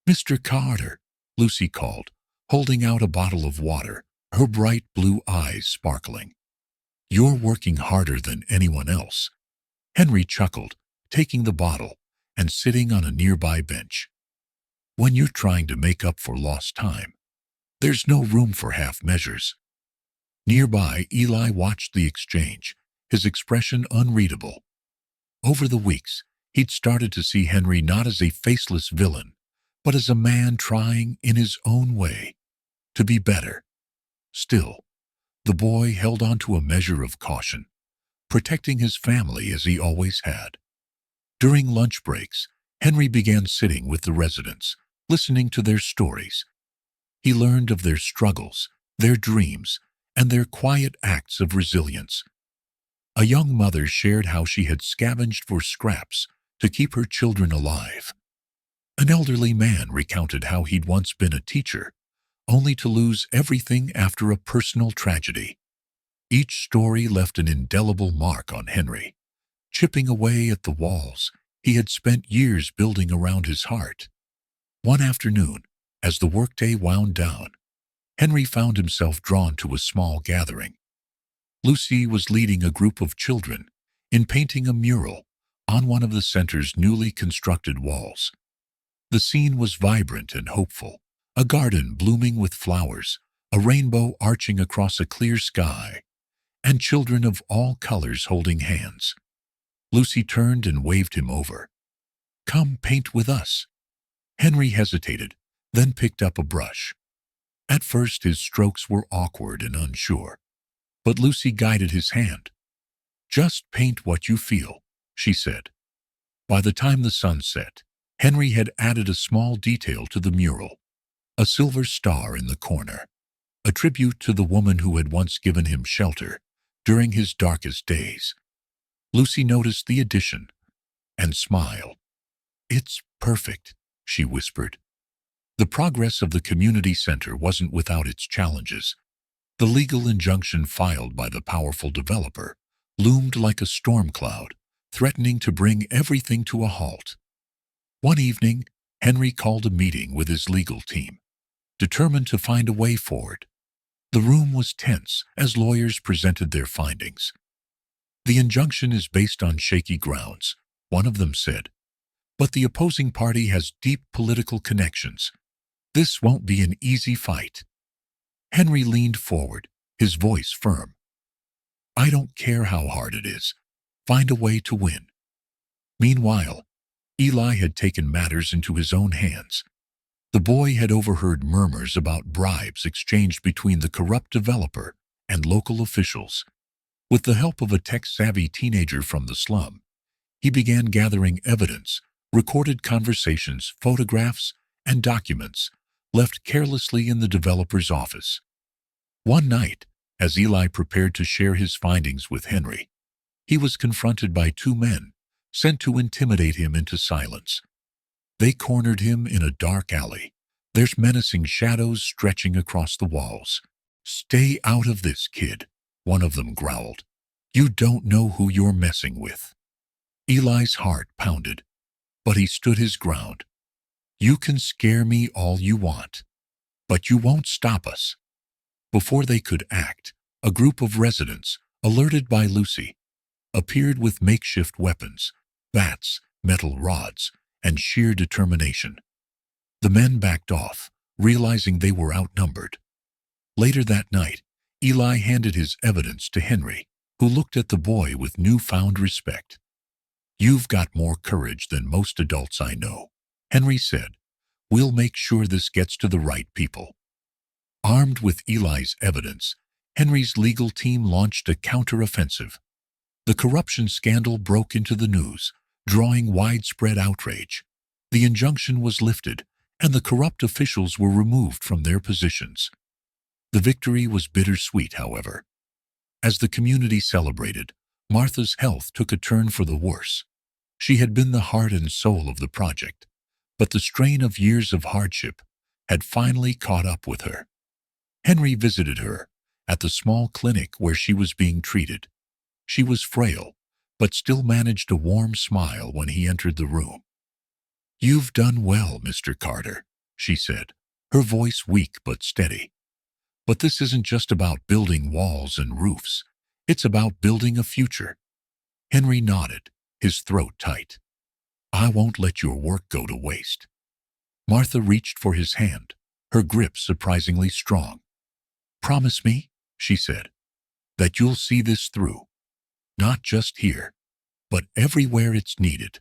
"Mr. Carter," Lucy called, holding out a bottle of water, her bright blue eyes sparkling. "You're working harder than anyone else." Henry chuckled, taking the bottle and sitting on a nearby bench. "When you're trying to make up for lost time, there's no room for half measures." Nearby, Eli watched the exchange, his expression unreadable. Over the weeks, he'd started to see Henry not as a faceless villain, but as a man trying, in his own way, to be better. Still, the boy held on to a measure of caution, protecting his family as he always had. During lunch breaks, Henry began sitting with the residents, listening to their stories. He learned of their struggles, their dreams, and their quiet acts of resilience. A young mother shared how she had scavenged for scraps to keep her children alive. An elderly man recounted how he'd once been a teacher, only to lose everything after a personal tragedy. Each story left an indelible mark on Henry, chipping away at the walls he had spent years building around his heart. One afternoon, as the workday wound down, Henry found himself drawn to a small gathering. Lucy was leading a group of children in painting a mural on one of the center's newly constructed walls. The scene was vibrant and hopeful, a garden blooming with flowers, a rainbow arching across a clear sky, and children of all colors holding hands. Lucy turned and waved him over. "Come paint with us." Henry hesitated, then picked up a brush. At first his strokes were awkward and unsure, but Lucy guided his hand. "Just paint what you feel," she said. By the time the sun set, Henry had added a small detail to the mural, a silver star in the corner, a tribute to the woman who had once given him shelter during his darkest days. Lucy noticed the addition and smiled. "It's perfect," she whispered. The progress of the community center wasn't without its challenges. The legal injunction filed by the powerful developer loomed like a storm cloud, threatening to bring everything to a halt. One evening, Henry called a meeting with his legal team, determined to find a way forward. The room was tense as lawyers presented their findings. "The injunction is based on shaky grounds," one of them said, "but the opposing party has deep political connections. This won't be an easy fight." Henry leaned forward, his voice firm. "I don't care how hard it is. Find a way to win." Meanwhile, Eli had taken matters into his own hands. The boy had overheard murmurs about bribes exchanged between the corrupt developer and local officials. With the help of a tech-savvy teenager from the slum, he began gathering evidence, recorded conversations, photographs, and documents left carelessly in the developer's office. One night, as Eli prepared to share his findings with Henry, he was confronted by two men sent to intimidate him into silence. They cornered him in a dark alley, their menacing shadows stretching across the walls. "Stay out of this, kid," one of them growled. "You don't know who you're messing with." Eli's heart pounded, but he stood his ground. "You can scare me all you want, but you won't stop us." Before they could act, a group of residents, alerted by Lucy, appeared with makeshift weapons, bats, metal rods, and sheer determination. The men backed off, realizing they were outnumbered. Later that night, Eli handed his evidence to Henry, who looked at the boy with newfound respect. "You've got more courage than most adults I know," Henry said. "We'll make sure this gets to the right people." Armed with Eli's evidence, Henry's legal team launched a counter-offensive. The corruption scandal broke into the news, drawing widespread outrage. The injunction was lifted, and the corrupt officials were removed from their positions. The victory was bittersweet, however. As the community celebrated, Martha's health took a turn for the worse. She had been the heart and soul of the project, but the strain of years of hardship had finally caught up with her. Henry visited her at the small clinic where she was being treated. She was frail, but still managed a warm smile when he entered the room. "You've done well, Mr. Carter," she said, her voice weak but steady. "But this isn't just about building walls and roofs. It's about building a future." Henry nodded, his throat tight. "I won't let your work go to waste." Martha reached for his hand, her grip surprisingly strong. "Promise me," she said, "that you'll see this through. Not just here, but everywhere it's needed."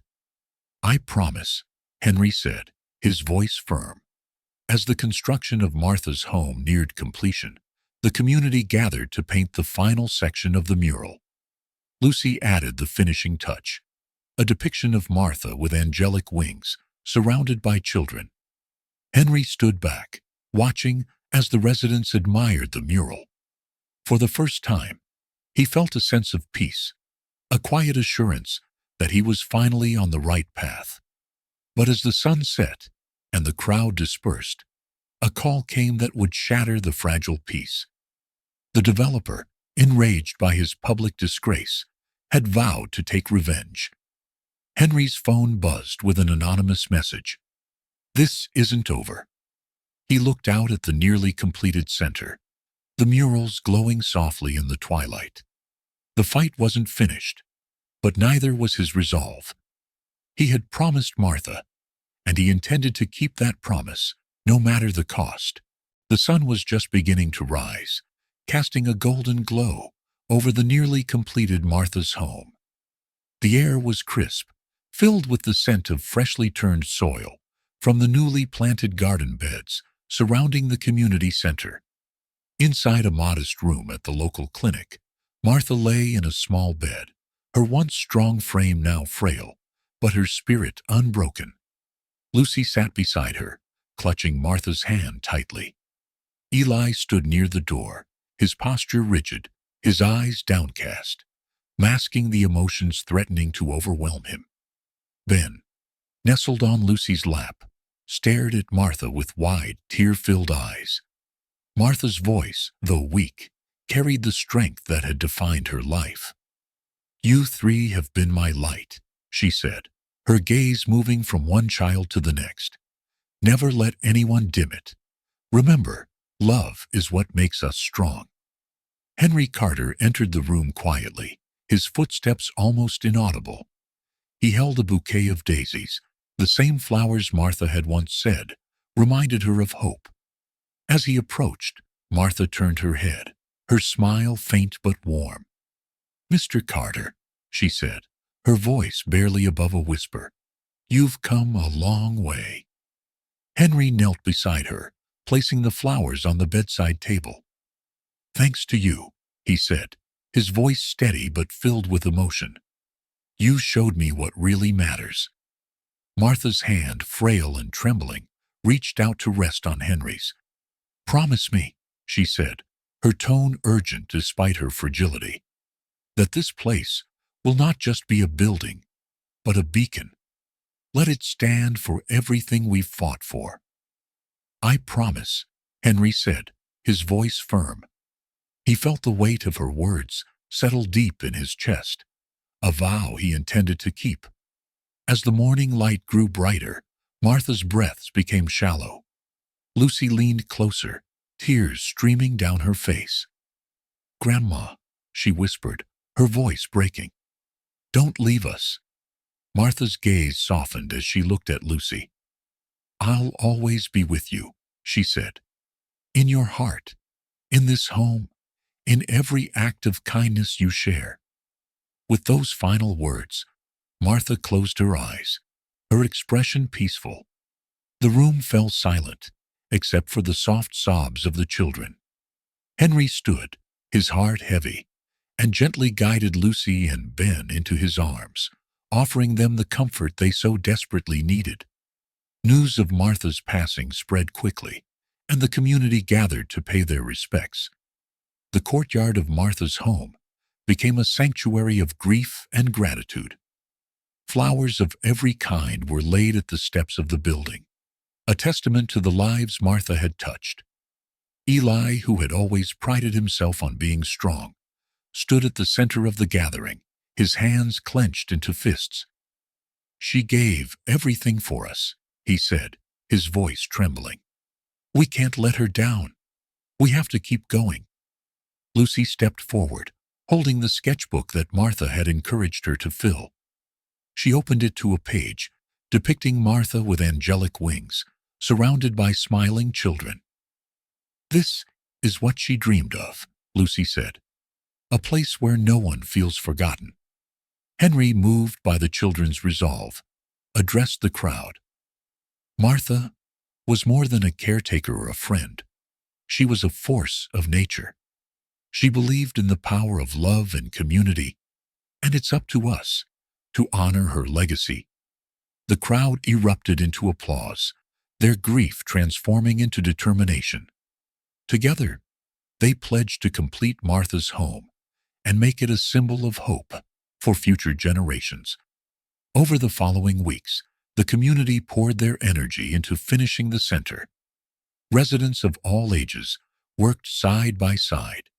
"I promise," Henry said, his voice firm. As the construction of Martha's home neared completion, the community gathered to paint the final section of the mural. Lucy added the finishing touch, a depiction of Martha with angelic wings, surrounded by children. Henry stood back, watching as the residents admired the mural. For the first time, he felt a sense of peace, a quiet assurance that he was finally on the right path. But as the sun set and the crowd dispersed, a call came that would shatter the fragile peace. The developer, enraged by his public disgrace, had vowed to take revenge. Henry's phone buzzed with an anonymous message. "This isn't over." He looked out at the nearly completed center, the murals glowing softly in the twilight. The fight wasn't finished, but neither was his resolve. He had promised Martha, and he intended to keep that promise, no matter the cost. The sun was just beginning to rise, casting a golden glow over the nearly completed Martha's home. The air was crisp, filled with the scent of freshly turned soil from the newly planted garden beds surrounding the community center. Inside a modest room at the local clinic, Martha lay in a small bed, her once strong frame now frail, but her spirit unbroken. Lucy sat beside her, clutching Martha's hand tightly. Eli stood near the door, his posture rigid, his eyes downcast, masking the emotions threatening to overwhelm him. Ben, nestled on Lucy's lap, stared at Martha with wide, tear-filled eyes. Martha's voice, though weak, carried the strength that had defined her life. "You three have been my light," she said, her gaze moving from one child to the next. "Never let anyone dim it. Remember, love is what makes us strong." Henry Carter entered the room quietly, his footsteps almost inaudible. He held a bouquet of daisies, the same flowers Martha had once said reminded her of hope. As he approached, Martha turned her head, her smile faint but warm. "Mr. Carter," she said, her voice barely above a whisper, "you've come a long way." Henry knelt beside her, placing the flowers on the bedside table. "Thanks to you," he said, his voice steady but filled with emotion. "You showed me what really matters." Martha's hand, frail and trembling, reached out to rest on Henry's. "Promise me," she said, her tone urgent despite her fragility, "that this place will not just be a building, but a beacon. Let it stand for everything we've fought for." "I promise," Henry said, his voice firm. He felt the weight of her words settle deep in his chest, a vow he intended to keep. As the morning light grew brighter, Martha's breaths became shallow. Lucy leaned closer, tears streaming down her face. "Grandma," she whispered, her voice breaking, "don't leave us." Martha's gaze softened as she looked at Lucy. "I'll always be with you," she said. "In your heart, in this home, in every act of kindness you share." With those final words, Martha closed her eyes, her expression peaceful. The room fell silent, except for the soft sobs of the children. Henry stood, his heart heavy, and gently guided Lucy and Ben into his arms, offering them the comfort they so desperately needed. News of Martha's passing spread quickly, and the community gathered to pay their respects. The courtyard of Martha's home became a sanctuary of grief and gratitude. Flowers of every kind were laid at the steps of the building, a testament to the lives Martha had touched. Eli, who had always prided himself on being strong, stood at the center of the gathering, his hands clenched into fists. "She gave everything for us," he said, his voice trembling. "We can't let her down. We have to keep going." Lucy stepped forward, holding the sketchbook that Martha had encouraged her to fill. She opened it to a page depicting Martha with angelic wings, surrounded by smiling children. "This is what she dreamed of," Lucy said. "A place where no one feels forgotten." Henry, moved by the children's resolve, addressed the crowd. Martha was more than a caretaker or a friend. She was a force of nature. She believed in the power of love and community, and it's up to us to honor her legacy. The crowd erupted into applause, their grief transforming into determination. Together, they pledged to complete Martha's home and make it a symbol of hope for future generations. Over the following weeks, the community poured their energy into finishing the center. Residents of all ages worked side by side,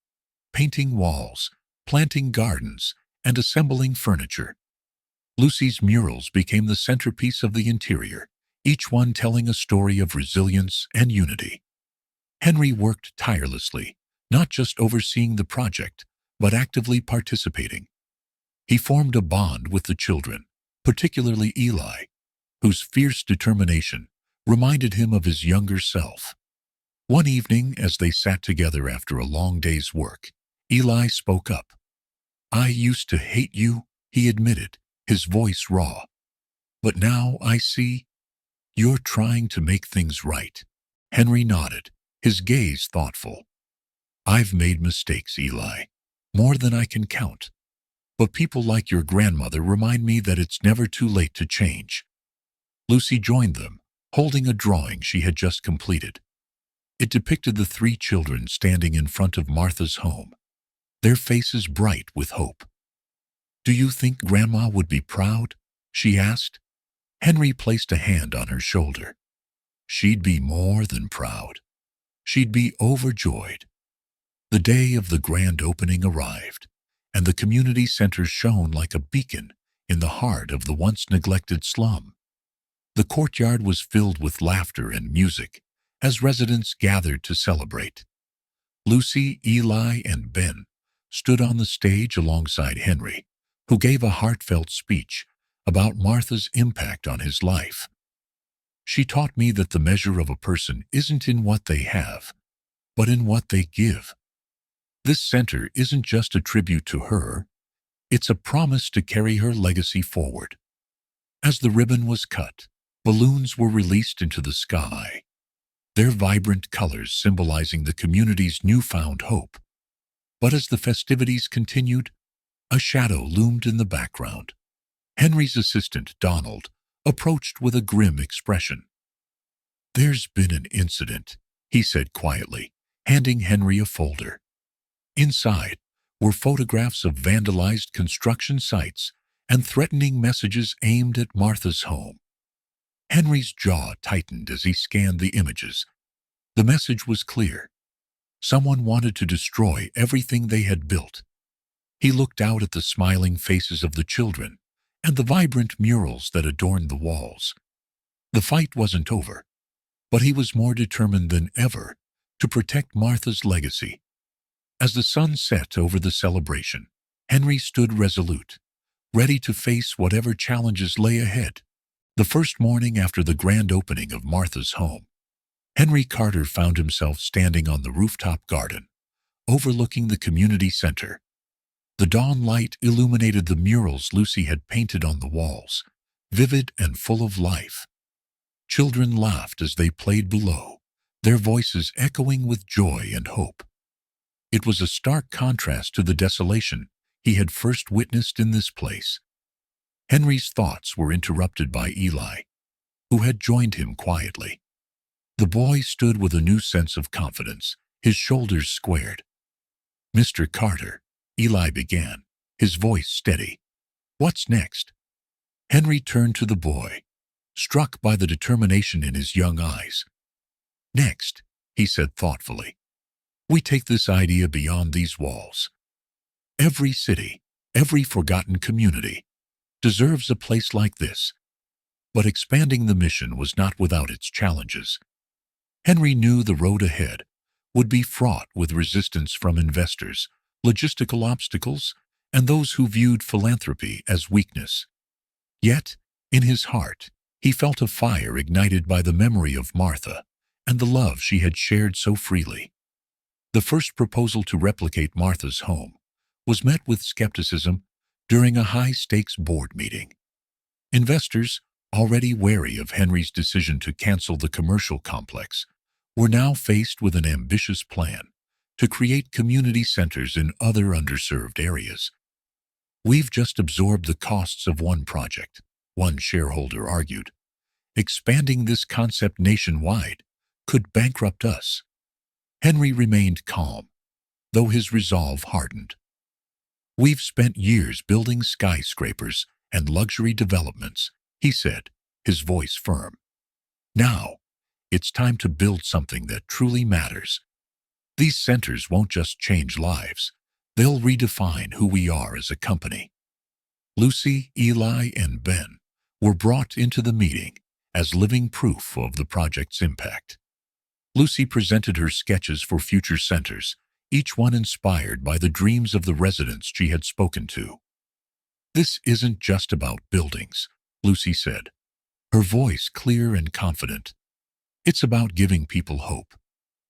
painting walls, planting gardens, and assembling furniture. Lucy's murals became the centerpiece of the interior, each one telling a story of resilience and unity. Henry worked tirelessly, not just overseeing the project, but actively participating. He formed a bond with the children, particularly Eli, whose fierce determination reminded him of his younger self. One evening, as they sat together after a long day's work, Eli spoke up. "I used to hate you," he admitted, his voice raw. "But now I see you're trying to make things right." Henry nodded, his gaze thoughtful. "I've made mistakes, Eli, more than I can count. But people like your grandmother remind me that it's never too late to change." Lucy joined them, holding a drawing she had just completed. It depicted the three children standing in front of Martha's home, their faces bright with hope. "Do you think Grandma would be proud?" she asked. Henry placed a hand on her shoulder. "She'd be more than proud. She'd be overjoyed." The day of the grand opening arrived, and the community center shone like a beacon in the heart of the once neglected slum. The courtyard was filled with laughter and music as residents gathered to celebrate. Lucy, Eli, and Ben stood on the stage alongside Henry, who gave a heartfelt speech about Martha's impact on his life. "She taught me that the measure of a person isn't in what they have, but in what they give." This center isn't just a tribute to her, it's a promise to carry her legacy forward. As the ribbon was cut, balloons were released into the sky, their vibrant colors symbolizing the community's newfound hope. But as the festivities continued, a shadow loomed in the background. Henry's assistant, Donald, approached with a grim expression. "There's been an incident," he said quietly, handing Henry a folder. Inside were photographs of vandalized construction sites and threatening messages aimed at Martha's home. Henry's jaw tightened as he scanned the images. The message was clear. Someone wanted to destroy everything they had built. He looked out at the smiling faces of the children and the vibrant murals that adorned the walls. The fight wasn't over, but he was more determined than ever to protect Martha's legacy. As the sun set over the celebration, Henry stood resolute, ready to face whatever challenges lay ahead. The first morning after the grand opening of Martha's home, Henry Carter found himself standing on the rooftop garden, overlooking the community center. The dawn light illuminated the murals Lucy had painted on the walls, vivid and full of life. Children laughed as they played below, their voices echoing with joy and hope. It was a stark contrast to the desolation he had first witnessed in this place. Henry's thoughts were interrupted by Eli, who had joined him quietly. The boy stood with a new sense of confidence, his shoulders squared. "Mr. Carter," Eli began, his voice steady. "What's next?" Henry turned to the boy, struck by the determination in his young eyes. "Next," he said thoughtfully, We take this idea beyond these walls. Every city, every forgotten community, deserves a place like this. But expanding the mission was not without its challenges. Henry knew the road ahead would be fraught with resistance from investors, logistical obstacles, and those who viewed philanthropy as weakness. Yet, in his heart, he felt a fire ignited by the memory of Martha and the love she had shared so freely. The first proposal to replicate Martha's home was met with skepticism during a high-stakes board meeting. Investors, already wary of Henry's decision to cancel the commercial complex, were now faced with an ambitious plan to create community centers in other underserved areas. "We've just absorbed the costs of one project," one shareholder argued. "Expanding this concept nationwide could bankrupt us." Henry remained calm, though his resolve hardened. "We've spent years building skyscrapers and luxury developments," he said, his voice firm. "Now, it's time to build something that truly matters. These centers won't just change lives, they'll redefine who we are as a company." Lucy, Eli, and Ben were brought into the meeting as living proof of the project's impact. Lucy presented her sketches for future centers, each one inspired by the dreams of the residents she had spoken to. "This isn't just about buildings," Lucy said, her voice clear and confident. "It's about giving people hope,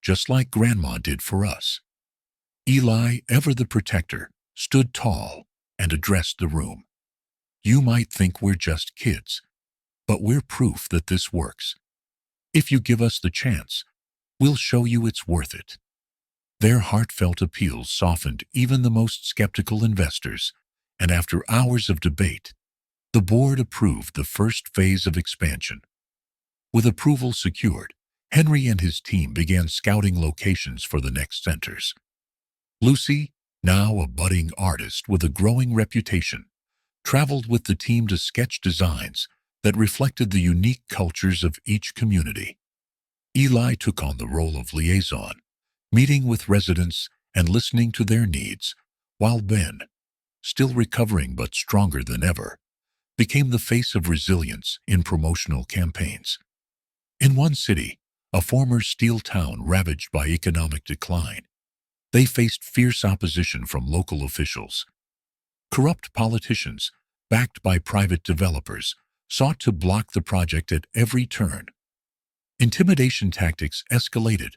just like Grandma did for us." Eli, ever the protector, stood tall and addressed the room. "You might think we're just kids, but we're proof that this works. If you give us the chance, we'll show you it's worth it." Their heartfelt appeals softened even the most skeptical investors, and after hours of debate, the board approved the first phase of expansion. With approval secured, Henry and his team began scouting locations for the next centers. Lucy, now a budding artist with a growing reputation, traveled with the team to sketch designs that reflected the unique cultures of each community. Eli took on the role of liaison, meeting with residents and listening to their needs, while Ben, still recovering but stronger than ever, became the face of resilience in promotional campaigns. In one city, a former steel town ravaged by economic decline, they faced fierce opposition from local officials. Corrupt politicians, backed by private developers, sought to block the project at every turn. Intimidation tactics escalated,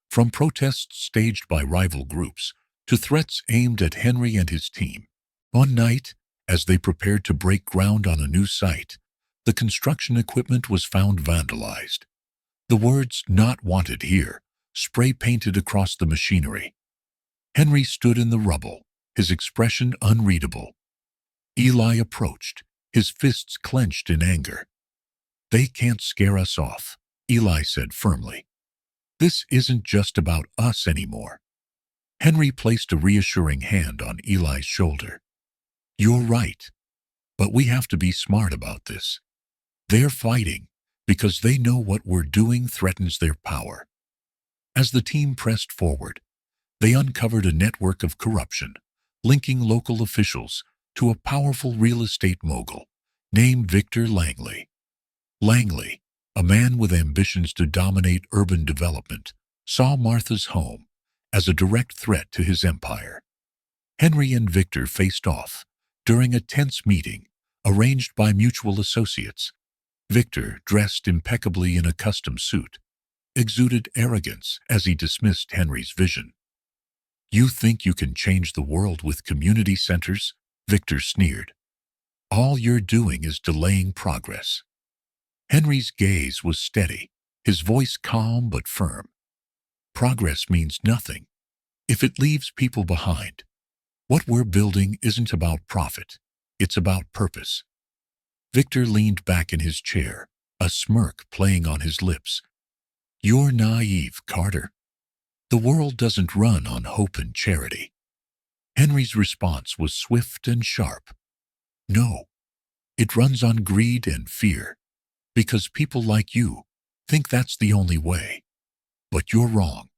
from protests staged by rival groups to threats aimed at Henry and his team. One night, as they prepared to break ground on a new site, the construction equipment was found vandalized. The words "Not Wanted Here" spray-painted across the machinery. Henry stood in the rubble, his expression unreadable. Eli approached, his fists clenched in anger. "They can't scare us off," Eli said firmly. "This isn't just about us anymore." Henry placed a reassuring hand on Eli's shoulder. "You're right, but we have to be smart about this. They're fighting because they know what we're doing threatens their power." As the team pressed forward, they uncovered a network of corruption, linking local officials to a powerful real estate mogul named Victor Langley. Langley, a man with ambitions to dominate urban development, saw Martha's home as a direct threat to his empire. Henry and Victor faced off during a tense meeting arranged by mutual associates. Victor, dressed impeccably in a custom suit, exuded arrogance as he dismissed Henry's vision. "You think you can change the world with community centers?" Victor sneered. "All you're doing is delaying progress." Henry's gaze was steady, his voice calm but firm. "Progress means nothing if it leaves people behind. What we're building isn't about profit, it's about purpose." Victor leaned back in his chair, a smirk playing on his lips. "You're naive, Carter. The world doesn't run on hope and charity." Henry's response was swift and sharp. "No, it runs on greed and fear, because people like you think that's the only way. But you're wrong.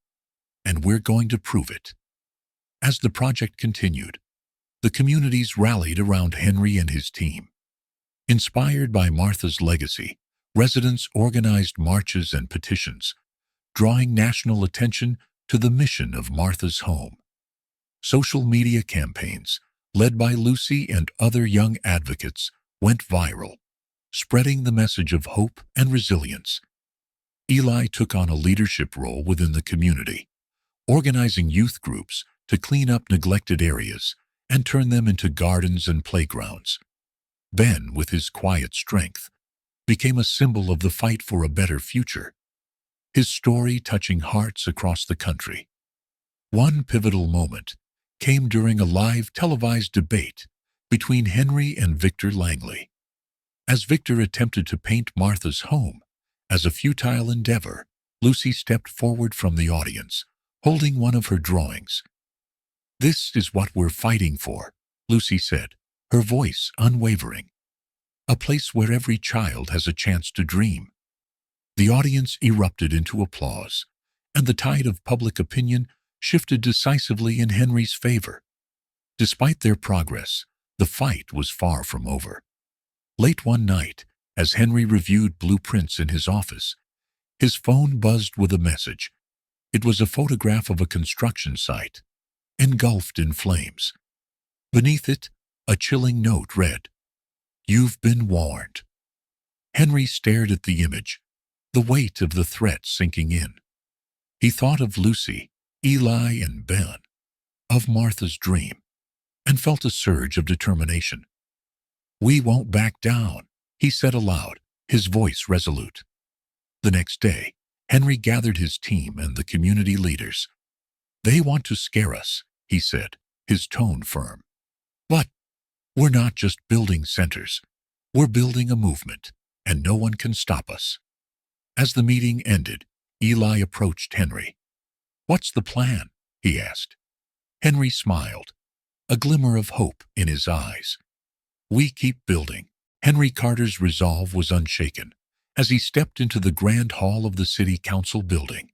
and we're going to prove it. As the project continued, the communities rallied around Henry and his team. Inspired by Martha's legacy, residents organized marches and petitions, drawing national attention to the mission of Martha's home. Social media campaigns, led by Lucy and other young advocates, went viral, spreading the message of hope and resilience. Eli took on a leadership role within the community, organizing youth groups to clean up neglected areas and turn them into gardens and playgrounds. Ben, with his quiet strength, became a symbol of the fight for a better future, his story touching hearts across the country. One pivotal moment came during a live televised debate between Henry and Victor Langley. As Victor attempted to paint Martha's home as a futile endeavor, Lucy stepped forward from the audience, holding one of her drawings. "This is what we're fighting for," Lucy said, her voice unwavering. "A place where every child has a chance to dream." The audience erupted into applause, and the tide of public opinion shifted decisively in Henry's favor. Despite their progress, the fight was far from over. Late one night, as Henry reviewed blueprints in his office, his phone buzzed with a message. It was a photograph of a construction site, engulfed in flames. Beneath it, a chilling note read, "You've been warned." Henry stared at the image, the weight of the threat sinking in. He thought of Lucy, Eli, and Ben, of Martha's dream, and felt a surge of determination. "We won't back down," he said aloud, his voice resolute. The next day, Henry gathered his team and the community leaders. "They want to scare us," he said, his tone firm. "But we're not just building centers. We're building a movement, and no one can stop us." As the meeting ended, Eli approached Henry. "What's the plan?" he asked. Henry smiled, a glimmer of hope in his eyes. "We keep building." Henry Carter's resolve was unshaken as he stepped into the grand hall of the city council building.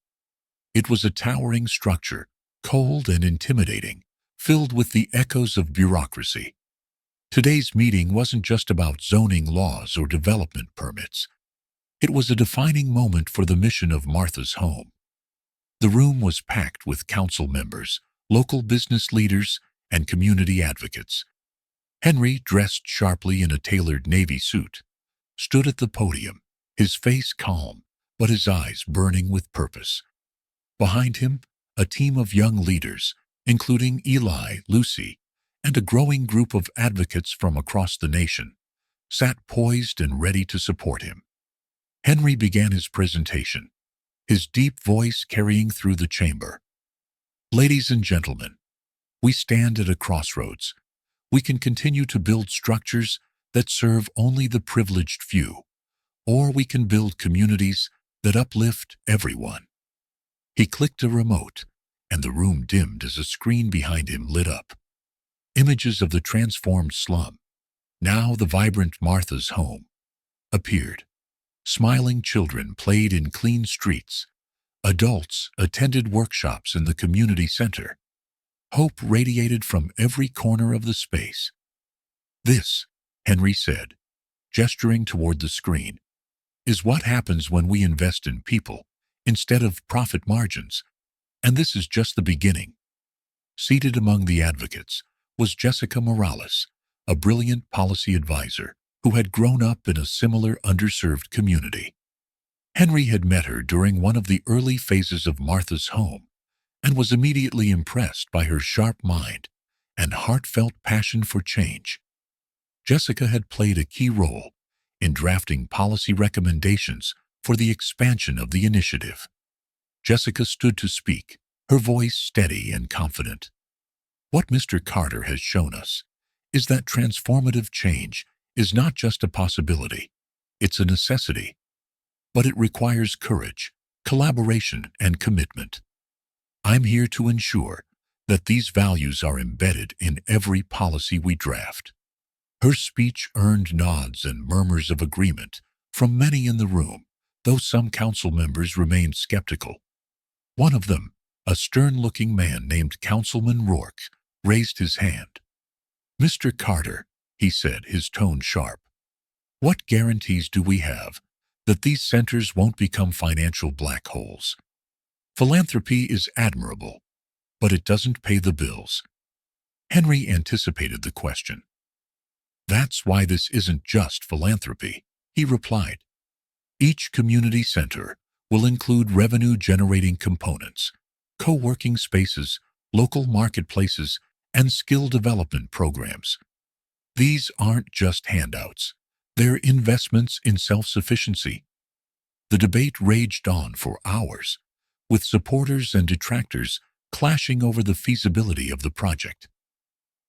It was a towering structure, cold and intimidating, filled with the echoes of bureaucracy. Today's meeting wasn't just about zoning laws or development permits. It was a defining moment for the mission of Martha's home. The room was packed with council members, local business leaders, and community advocates. Henry, dressed sharply in a tailored navy suit, stood at the podium, his face calm, but his eyes burning with purpose. Behind him, a team of young leaders, including Eli, Lucy, and a growing group of advocates from across the nation, sat poised and ready to support him. Henry began his presentation, his deep voice carrying through the chamber. "Ladies and gentlemen, we stand at a crossroads. We can continue to build structures that serve only the privileged few, or we can build communities that uplift everyone." He clicked a remote, and the room dimmed as a screen behind him lit up. Images of the transformed slum, now the vibrant Martha's home, appeared. Smiling children played in clean streets. Adults attended workshops in the community center. Hope radiated from every corner of the space. "This," Henry said, gesturing toward the screen, "is what happens when we invest in people instead of profit margins. And this is just the beginning." Seated among the advocates was Jessica Morales, a brilliant policy advisor who had grown up in a similar underserved community. Henry had met her during one of the early phases of Martha's home and was immediately impressed by her sharp mind and heartfelt passion for change. Jessica had played a key role in drafting policy recommendations for the expansion of the initiative. Jessica stood to speak, her voice steady and confident. "What Mr. Carter has shown us is that transformative change is not just a possibility, it's a necessity. But it requires courage, collaboration, and commitment. I'm here to ensure that these values are embedded in every policy we draft." Her speech earned nods and murmurs of agreement from many in the room, though some council members remained skeptical. One of them, a stern-looking man named Councilman Rourke raised his hand. "Mr. Carter," he said, his tone sharp, "what guarantees do we have that these centers won't become financial black holes? Philanthropy is admirable, but it doesn't pay the bills." Henry anticipated the question. "That's why this isn't just philanthropy," he replied. "Each community center will include revenue-generating components, co-working spaces, local marketplaces, and skill development programs. These aren't just handouts. They're investments in self-sufficiency." The debate raged on for hours, with supporters and detractors clashing over the feasibility of the project.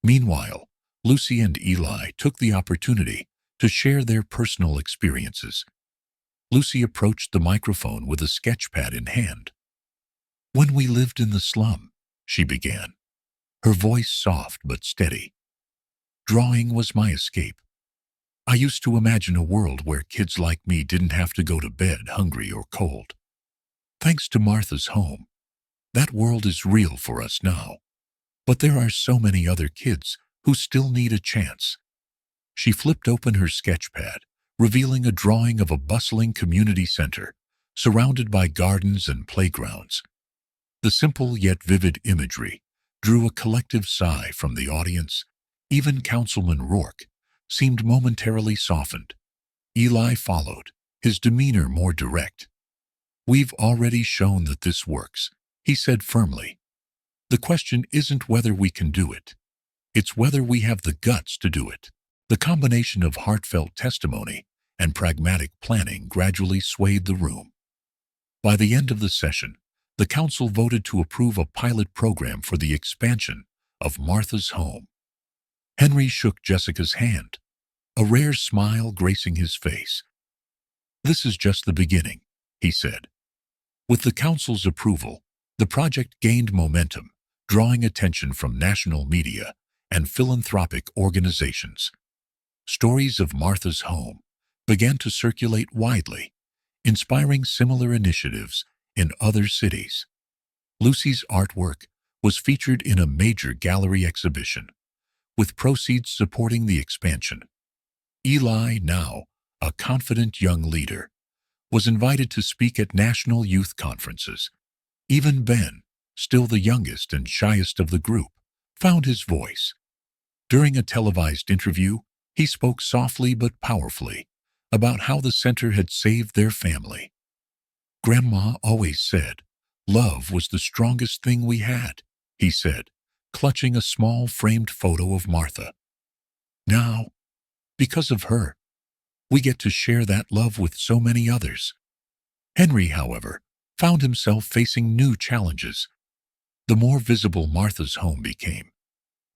Meanwhile, Lucy and Eli took the opportunity to share their personal experiences. Lucy approached the microphone with a sketchpad in hand. "When we lived in the slum," she began, her voice soft but steady, "drawing was my escape. I used to imagine a world where kids like me didn't have to go to bed hungry or cold. Thanks to Martha's Home, that world is real for us now. But there are so many other kids who still need a chance." She flipped open her sketchpad, revealing a drawing of a bustling community center, surrounded by gardens and playgrounds. The simple yet vivid imagery drew a collective sigh from the audience. Even Councilman Rourke seemed momentarily softened. Eli followed, his demeanor more direct. "We've already shown that this works," he said firmly. "The question isn't whether we can do it. It's whether we have the guts to do it." The combination of heartfelt testimony and pragmatic planning gradually swayed the room. By the end of the session, the council voted to approve a pilot program for the expansion of Martha's Home. Henry shook Jessica's hand, a rare smile gracing his face. "This is just the beginning," he said. With the council's approval, the project gained momentum, drawing attention from national media and philanthropic organizations. Stories of Martha's Home began to circulate widely, inspiring similar initiatives in other cities. Lucy's artwork was featured in a major gallery exhibition, with proceeds supporting the expansion. Eli, now a confident young leader, was invited to speak at national youth conferences. Even Ben, still the youngest and shyest of the group, found his voice. During a televised interview, he spoke softly but powerfully about how the center had saved their family. "Grandma always said love was the strongest thing we had," he said, clutching a small framed photo of Martha. "Now, because of her, we get to share that love with so many others." Henry, however, found himself facing new challenges. The more visible Martha's Home became,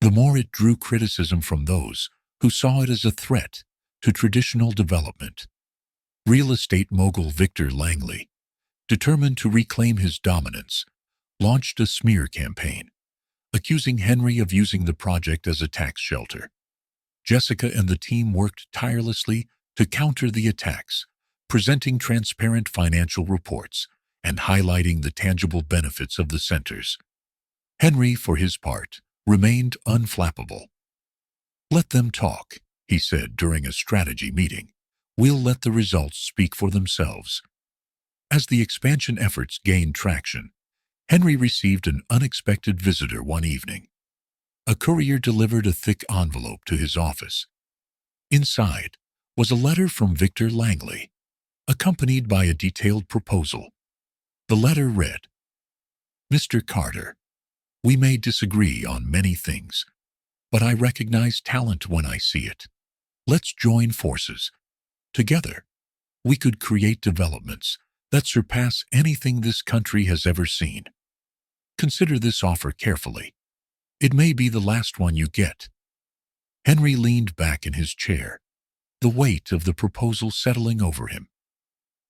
the more it drew criticism from those who saw it as a threat to traditional development. Real estate mogul Victor Langley, determined to reclaim his dominance, launched a smear campaign, accusing Henry of using the project as a tax shelter. Jessica and the team worked tirelessly to counter the attacks, presenting transparent financial reports and highlighting the tangible benefits of the centers. Henry, for his part, remained unflappable. "Let them talk," he said during a strategy meeting. "We'll let the results speak for themselves." As the expansion efforts gained traction, Henry received an unexpected visitor one evening. A courier delivered a thick envelope to his office. Inside was a letter from Victor Langley, accompanied by a detailed proposal. The letter read, "Mr. Carter, we may disagree on many things, but I recognize talent when I see it. Let's join forces. Together, we could create developments that surpass anything this country has ever seen. Consider this offer carefully. It may be the last one you get." Henry leaned back in his chair, the weight of the proposal settling over him.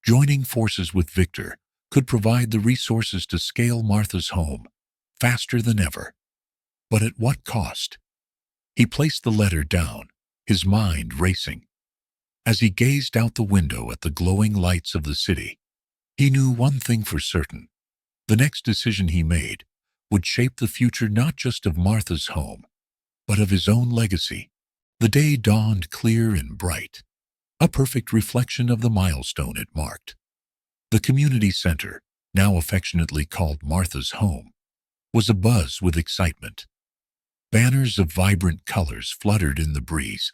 Joining forces with Victor could provide the resources to scale Martha's Home faster than ever. But at what cost? He placed the letter down, his mind racing. As he gazed out the window at the glowing lights of the city, he knew one thing for certain. The next decision he made would shape the future not just of Martha's home, but of his own legacy. The day dawned clear and bright, a perfect reflection of the milestone it marked. The community center, now affectionately called Martha's home, was abuzz with excitement. Banners of vibrant colors fluttered in the breeze,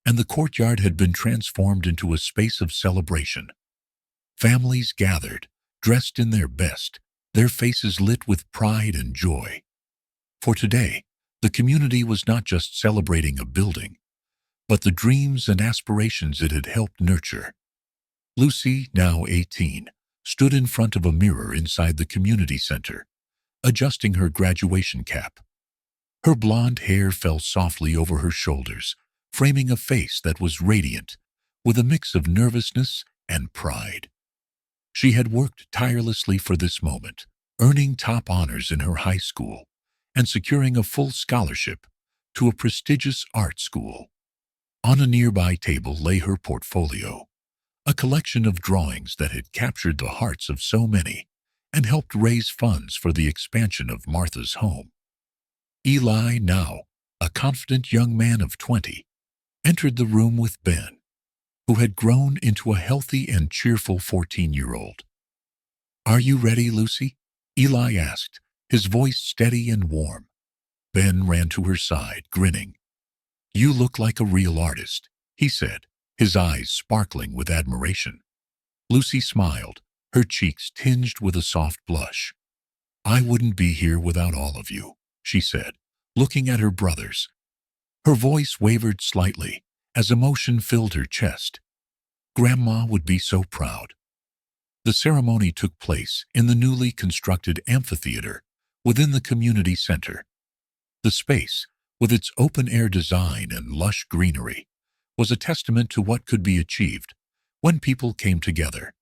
and the courtyard had been transformed into a space of celebration. Families gathered, dressed in their best, their faces lit with pride and joy. For today, the community was not just celebrating a building, but the dreams and aspirations it had helped nurture. Lucy, now 18, stood in front of a mirror inside the community center, adjusting her graduation cap. Her blonde hair fell softly over her shoulders, framing a face that was radiant, with a mix of nervousness and pride. She had worked tirelessly for this moment, earning top honors in her high school and securing a full scholarship to a prestigious art school. On a nearby table lay her portfolio, a collection of drawings that had captured the hearts of so many and helped raise funds for the expansion of Martha's home. Eli, now a confident young man of 20, entered the room with Ben, who had grown into a healthy and cheerful 14-year-old. "Are you ready, Lucy?" Eli asked, his voice steady and warm. Ben ran to her side, grinning. "You look like a real artist," he said, his eyes sparkling with admiration. Lucy smiled, her cheeks tinged with a soft blush. "I wouldn't be here without all of you," she said, looking at her brothers. Her voice wavered slightly as emotion filled her chest. "Grandma would be so proud." The ceremony took place in the newly constructed amphitheater within the community center. The space, with its open-air design and lush greenery, was a testament to what could be achieved when people came together.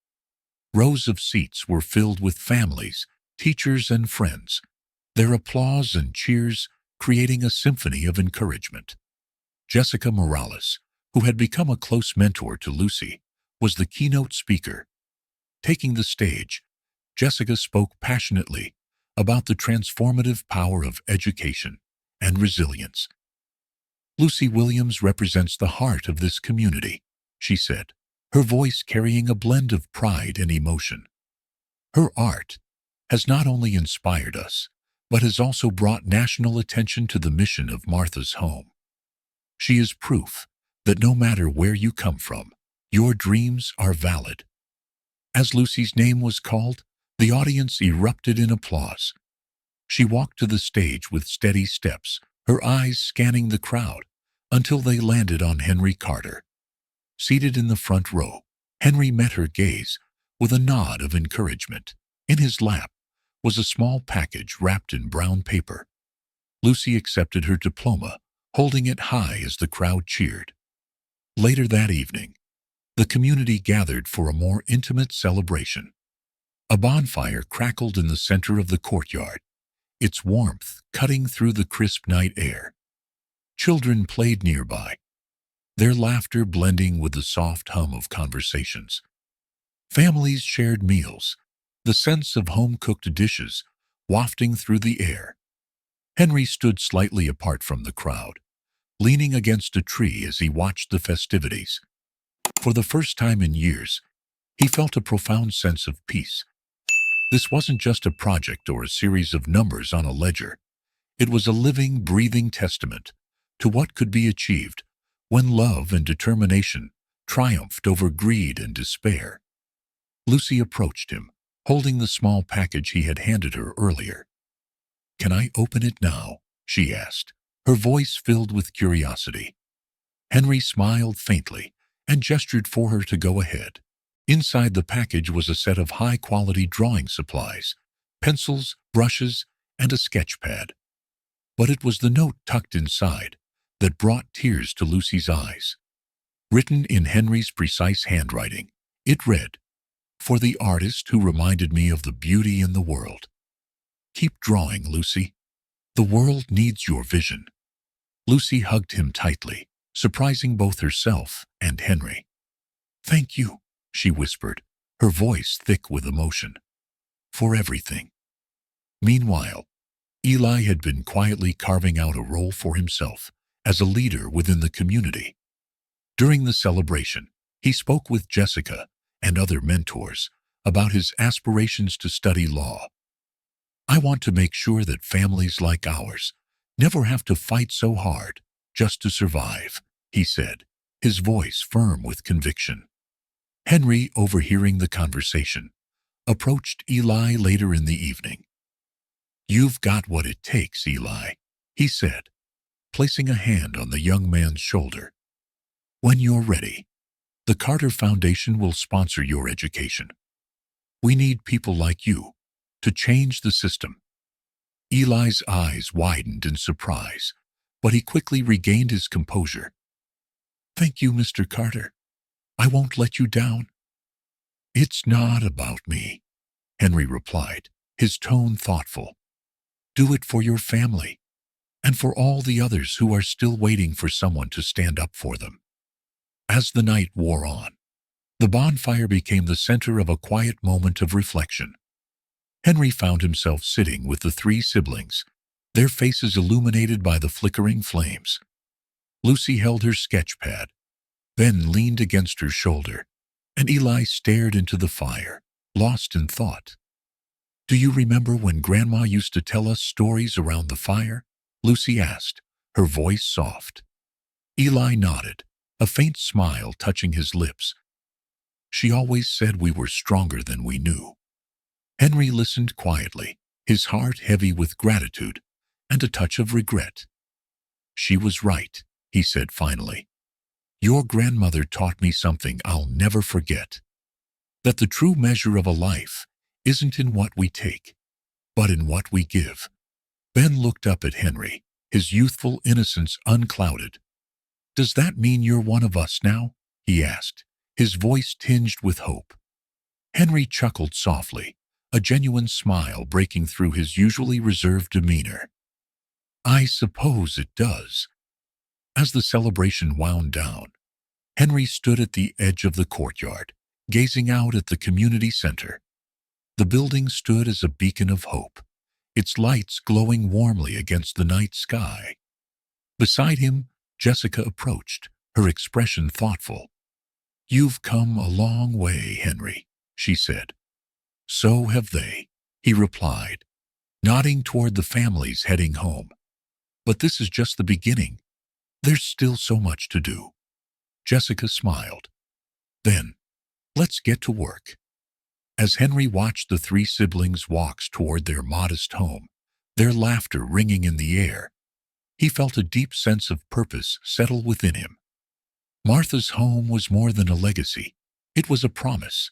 Rows of seats were filled with families, teachers, and friends, their applause and cheers creating a symphony of encouragement. Jessica Morales, who had become a close mentor to Lucy, was the keynote speaker. Taking the stage, Jessica spoke passionately about the transformative power of education and resilience. "Lucy Williams represents the heart of this community," she said, her voice carrying a blend of pride and emotion. "Her art has not only inspired us, but has also brought national attention to the mission of Martha's home. She is proof that no matter where you come from, your dreams are valid." As Lucy's name was called, the audience erupted in applause. She walked to the stage with steady steps, her eyes scanning the crowd, until they landed on Henry Carter. Seated in the front row, Henry met her gaze with a nod of encouragement. In his lap was a small package wrapped in brown paper. Lucy accepted her diploma, holding it high as the crowd cheered. Later that evening, the community gathered for a more intimate celebration. A bonfire crackled in the center of the courtyard, its warmth cutting through the crisp night air. Children played nearby, their laughter blending with the soft hum of conversations. Families shared meals, the sense of home-cooked dishes wafting through the air. Henry stood slightly apart from the crowd, leaning against a tree as he watched the festivities. For the first time in years, he felt a profound sense of peace. This wasn't just a project or a series of numbers on a ledger. It was a living, breathing testament to what could be achieved when love and determination triumphed over greed and despair. Lucy approached him, holding the small package he had handed her earlier. "Can I open it now?" she asked, her voice filled with curiosity. Henry smiled faintly and gestured for her to go ahead. Inside the package was a set of high-quality drawing supplies, pencils, brushes, and a sketch pad. But it was the note tucked inside that brought tears to Lucy's eyes. Written in Henry's precise handwriting, it read, "For the artist who reminded me of the beauty in the world. Keep drawing, Lucy. The world needs your vision." Lucy hugged him tightly, surprising both herself and Henry. "Thank you," she whispered, her voice thick with emotion. "For everything." Meanwhile, Eli had been quietly carving out a role for himself as a leader within the community. During the celebration, he spoke with Jessica and other mentors about his aspirations to study law. "I want to make sure that families like ours never have to fight so hard just to survive," he said, his voice firm with conviction. Henry, overhearing the conversation, approached Eli later in the evening. "You've got what it takes, Eli," he said, placing a hand on the young man's shoulder. "When you're ready, the Carter Foundation will sponsor your education. We need people like you to change the system." Eli's eyes widened in surprise, but he quickly regained his composure. "Thank you, Mr. Carter. I won't let you down." "It's not about me," Henry replied, his tone thoughtful. "Do it for your family and for all the others who are still waiting for someone to stand up for them." As the night wore on, the bonfire became the center of a quiet moment of reflection. Henry found himself sitting with the three siblings, their faces illuminated by the flickering flames. Lucy held her sketch pad, Ben leaned against her shoulder, and Eli stared into the fire, lost in thought. "Do you remember when Grandma used to tell us stories around the fire?" Lucy asked, her voice soft. Eli nodded, a faint smile touching his lips. "She always said we were stronger than we knew." Henry listened quietly, his heart heavy with gratitude and a touch of regret. "She was right," he said finally. "Your grandmother taught me something I'll never forget. That the true measure of a life isn't in what we take, but in what we give." Ben looked up at Henry, his youthful innocence unclouded. "Does that mean you're one of us now?" he asked, his voice tinged with hope. Henry chuckled softly, a genuine smile breaking through his usually reserved demeanor. "I suppose it does." As the celebration wound down, Henry stood at the edge of the courtyard, gazing out at the community center. The building stood as a beacon of hope, its lights glowing warmly against the night sky. Beside him, Jessica approached, her expression thoughtful. "You've come a long way, Henry," she said. "So have they," he replied, nodding toward the families heading home. "But this is just the beginning. There's still so much to do." Jessica smiled. "Then, let's get to work." As Henry watched the three siblings walk toward their modest home, their laughter ringing in the air, he felt a deep sense of purpose settle within him. Martha's home was more than a legacy. It was a promise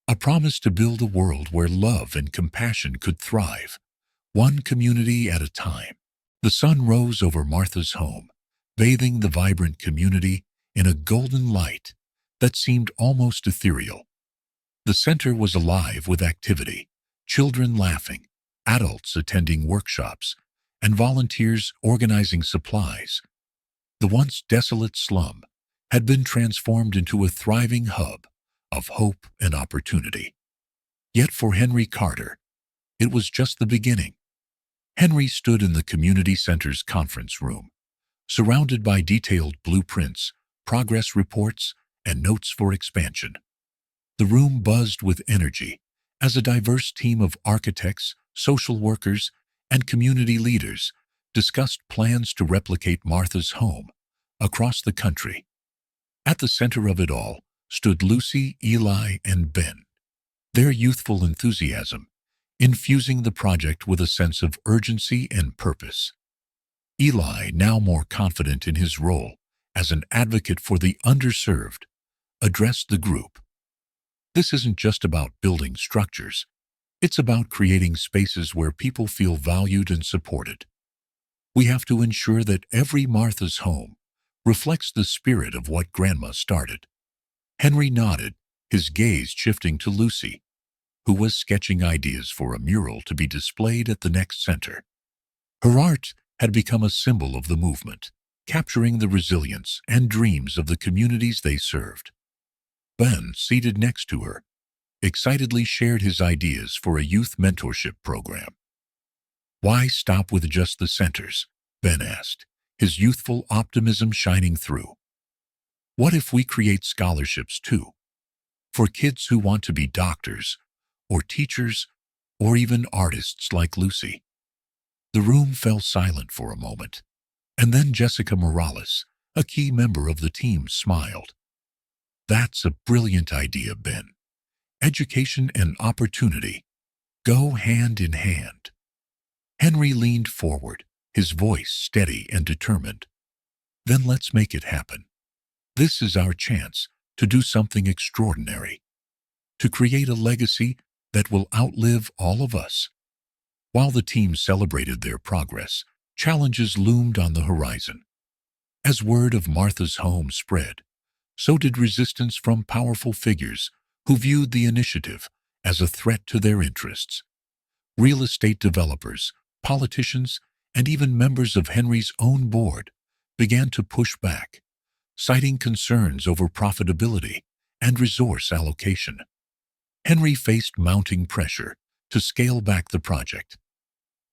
to build a world where love and compassion could thrive, one community at a time. The sun rose over Martha's home, bathing the vibrant community in a golden light that seemed almost ethereal. The center was alive with activity, children laughing, adults attending workshops, and volunteers organizing supplies. The once desolate slum had been transformed into a thriving hub of hope and opportunity. Yet for Henry Carter, it was just the beginning. Henry stood in the community center's conference room, surrounded by detailed blueprints, progress reports, and notes for expansion. The room buzzed with energy as a diverse team of architects, social workers, and community leaders discussed plans to replicate Martha's home across the country. At the center of it all stood Lucy, Eli, and Ben, their youthful enthusiasm infusing the project with a sense of urgency and purpose. Eli, now more confident in his role as an advocate for the underserved, addressed the group. "This isn't just about building structures. It's about creating spaces where people feel valued and supported. We have to ensure that every Martha's home reflects the spirit of what Grandma started." Henry nodded, his gaze shifting to Lucy, who was sketching ideas for a mural to be displayed at the next center. Her art had become a symbol of the movement, capturing the resilience and dreams of the communities they served. Ben, seated next to her, excitedly shared his ideas for a youth mentorship program. Why stop with just the centers? Ben asked, his youthful optimism shining through. What if we create scholarships too? For kids who want to be doctors, or teachers, or even artists like Lucy. The room fell silent for a moment, and then Jessica Morales, a key member of the team, smiled. That's a brilliant idea, Ben. Education and opportunity go hand in hand. Henry leaned forward, his voice steady and determined. Then let's make it happen. This is our chance to do something extraordinary, to create a legacy that will outlive all of us. While the team celebrated their progress, challenges loomed on the horizon. As word of Martha's home spread, so did resistance from powerful figures who viewed the initiative as a threat to their interests. Real estate developers, politicians, and even members of Henry's own board began to push back, citing concerns over profitability and resource allocation. Henry faced mounting pressure to scale back the project.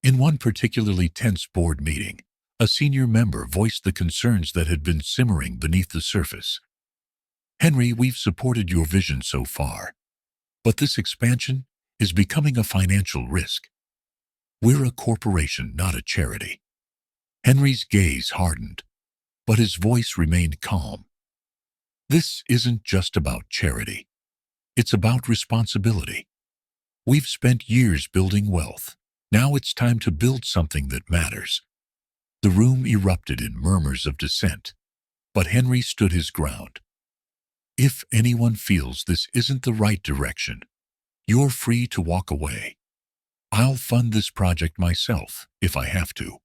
In one particularly tense board meeting, a senior member voiced the concerns that had been simmering beneath the surface. Henry, we've supported your vision so far, but this expansion is becoming a financial risk. We're a corporation, not a charity. Henry's gaze hardened, but his voice remained calm. This isn't just about charity. It's about responsibility. We've spent years building wealth. Now it's time to build something that matters. The room erupted in murmurs of dissent, but Henry stood his ground. If anyone feels this isn't the right direction, you're free to walk away. I'll fund this project myself if I have to.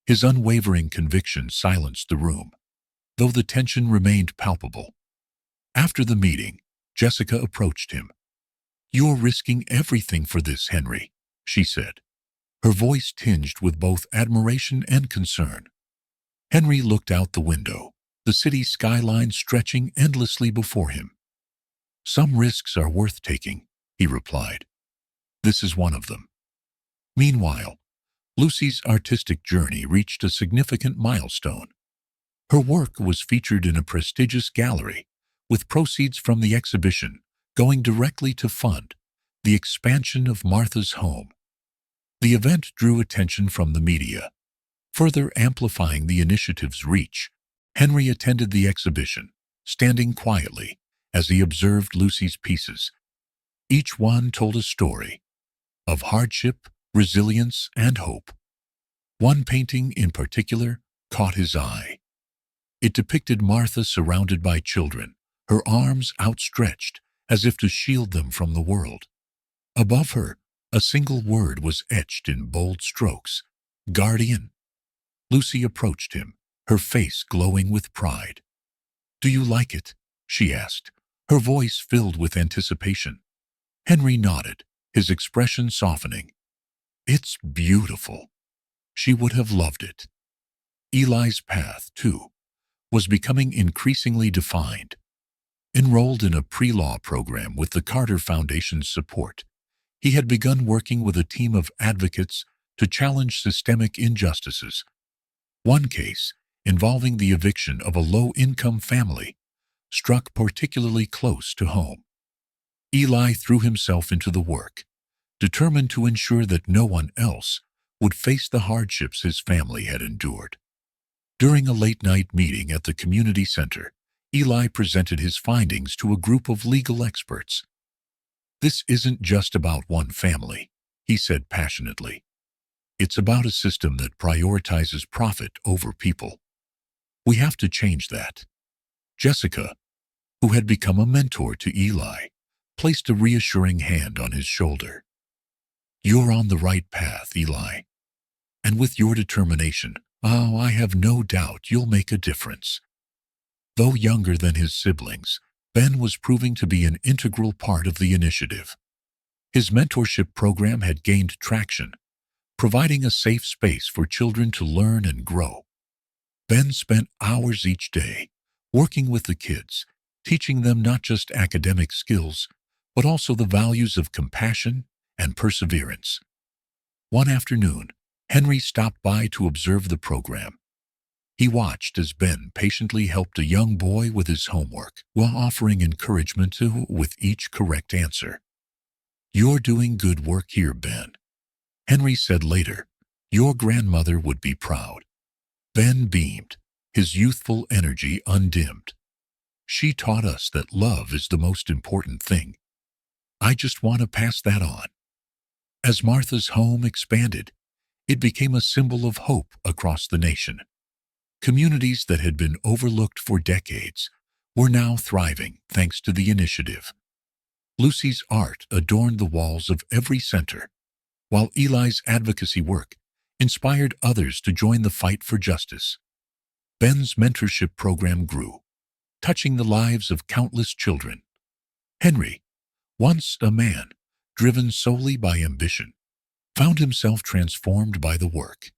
His unwavering conviction silenced the room, though the tension remained palpable. After the meeting, Jessica approached him. You're risking everything for this, Henry, she said, her voice tinged with both admiration and concern. Henry looked out the window, the city skyline stretching endlessly before him. Some risks are worth taking, he replied. This is one of them. Meanwhile, Lucy's artistic journey reached a significant milestone. Her work was featured in a prestigious gallery, with proceeds from the exhibition going directly to fund the expansion of Martha's home. The event drew attention from the media, further amplifying the initiative's reach. Henry attended the exhibition, standing quietly as he observed Lucy's pieces. Each one told a story of hardship, resilience, and hope. One painting in particular caught his eye. It depicted Martha surrounded by children, her arms outstretched as if to shield them from the world. Above her, a single word was etched in bold strokes: Guardian. Lucy approached him, her face glowing with pride. Do you like it? She asked, her voice filled with anticipation. Henry nodded, his expression softening. It's beautiful. She would have loved it. Eli's path, too, was becoming increasingly defined. Enrolled in a pre-law program with the Carter Foundation's support, he had begun working with a team of advocates to challenge systemic injustices. One case, involving the eviction of a low-income family, struck particularly close to home. Eli threw himself into the work, determined to ensure that no one else would face the hardships his family had endured. During a late-night meeting at the community center, Eli presented his findings to a group of legal experts. This isn't just about one family, he said passionately. It's about a system that prioritizes profit over people. We have to change that. Jessica, who had become a mentor to Eli, placed a reassuring hand on his shoulder. You're on the right path, Eli. And with your determination, I have no doubt you'll make a difference. Though younger than his siblings, Ben was proving to be an integral part of the initiative. His mentorship program had gained traction, providing a safe space for children to learn and grow. Ben spent hours each day working with the kids, teaching them not just academic skills, but also the values of compassion and perseverance. One afternoon, Henry stopped by to observe the program. He watched as Ben patiently helped a young boy with his homework while offering encouragement with each correct answer. "You're doing good work here, Ben," Henry said later. "Your grandmother would be proud." Ben beamed, his youthful energy undimmed. "She taught us that love is the most important thing. I just want to pass that on." As Martha's home expanded, it became a symbol of hope across the nation. Communities that had been overlooked for decades were now thriving thanks to the initiative. Lucy's art adorned the walls of every center, while Eli's advocacy work inspired others to join the fight for justice. Ben's mentorship program grew, touching the lives of countless children. Henry, once a man driven solely by ambition, found himself transformed by the work.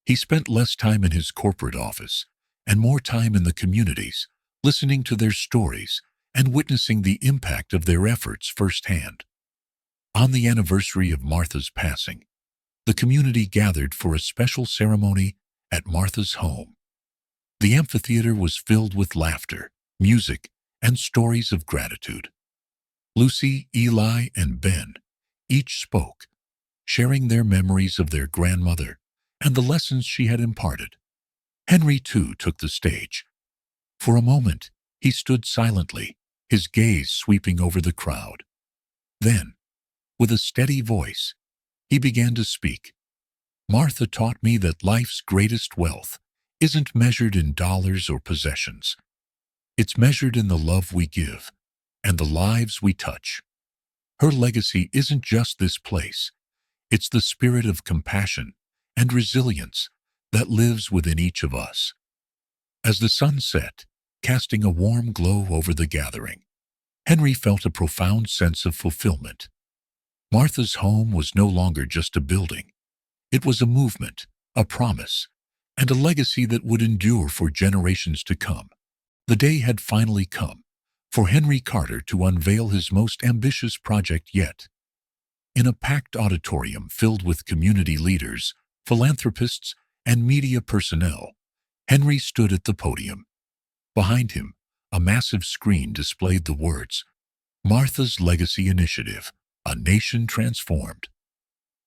He spent less time in his corporate office and more time in the communities, listening to their stories and witnessing the impact of their efforts firsthand. On the anniversary of Martha's passing, the community gathered for a special ceremony at Martha's home. The amphitheater was filled with laughter, music, and stories of gratitude. Lucy, Eli, and Ben each spoke, sharing their memories of their grandmother and the lessons she had imparted. Henry, too, took the stage. For a moment, he stood silently, his gaze sweeping over the crowd. Then, with a steady voice, he began to speak. "Martha taught me that life's greatest wealth isn't measured in dollars or possessions. It's measured in the love we give and the lives we touch. Her legacy isn't just this place. It's the spirit of compassion and resilience that lives within each of us." As the sun set, casting a warm glow over the gathering, Henry felt a profound sense of fulfillment. Martha's home was no longer just a building. It was a movement, a promise, and a legacy that would endure for generations to come. The day had finally come for Henry Carter to unveil his most ambitious project yet. In a packed auditorium filled with community leaders, philanthropists, and media personnel, Henry stood at the podium. Behind him, a massive screen displayed the words, "Martha's Legacy Initiative, a nation transformed."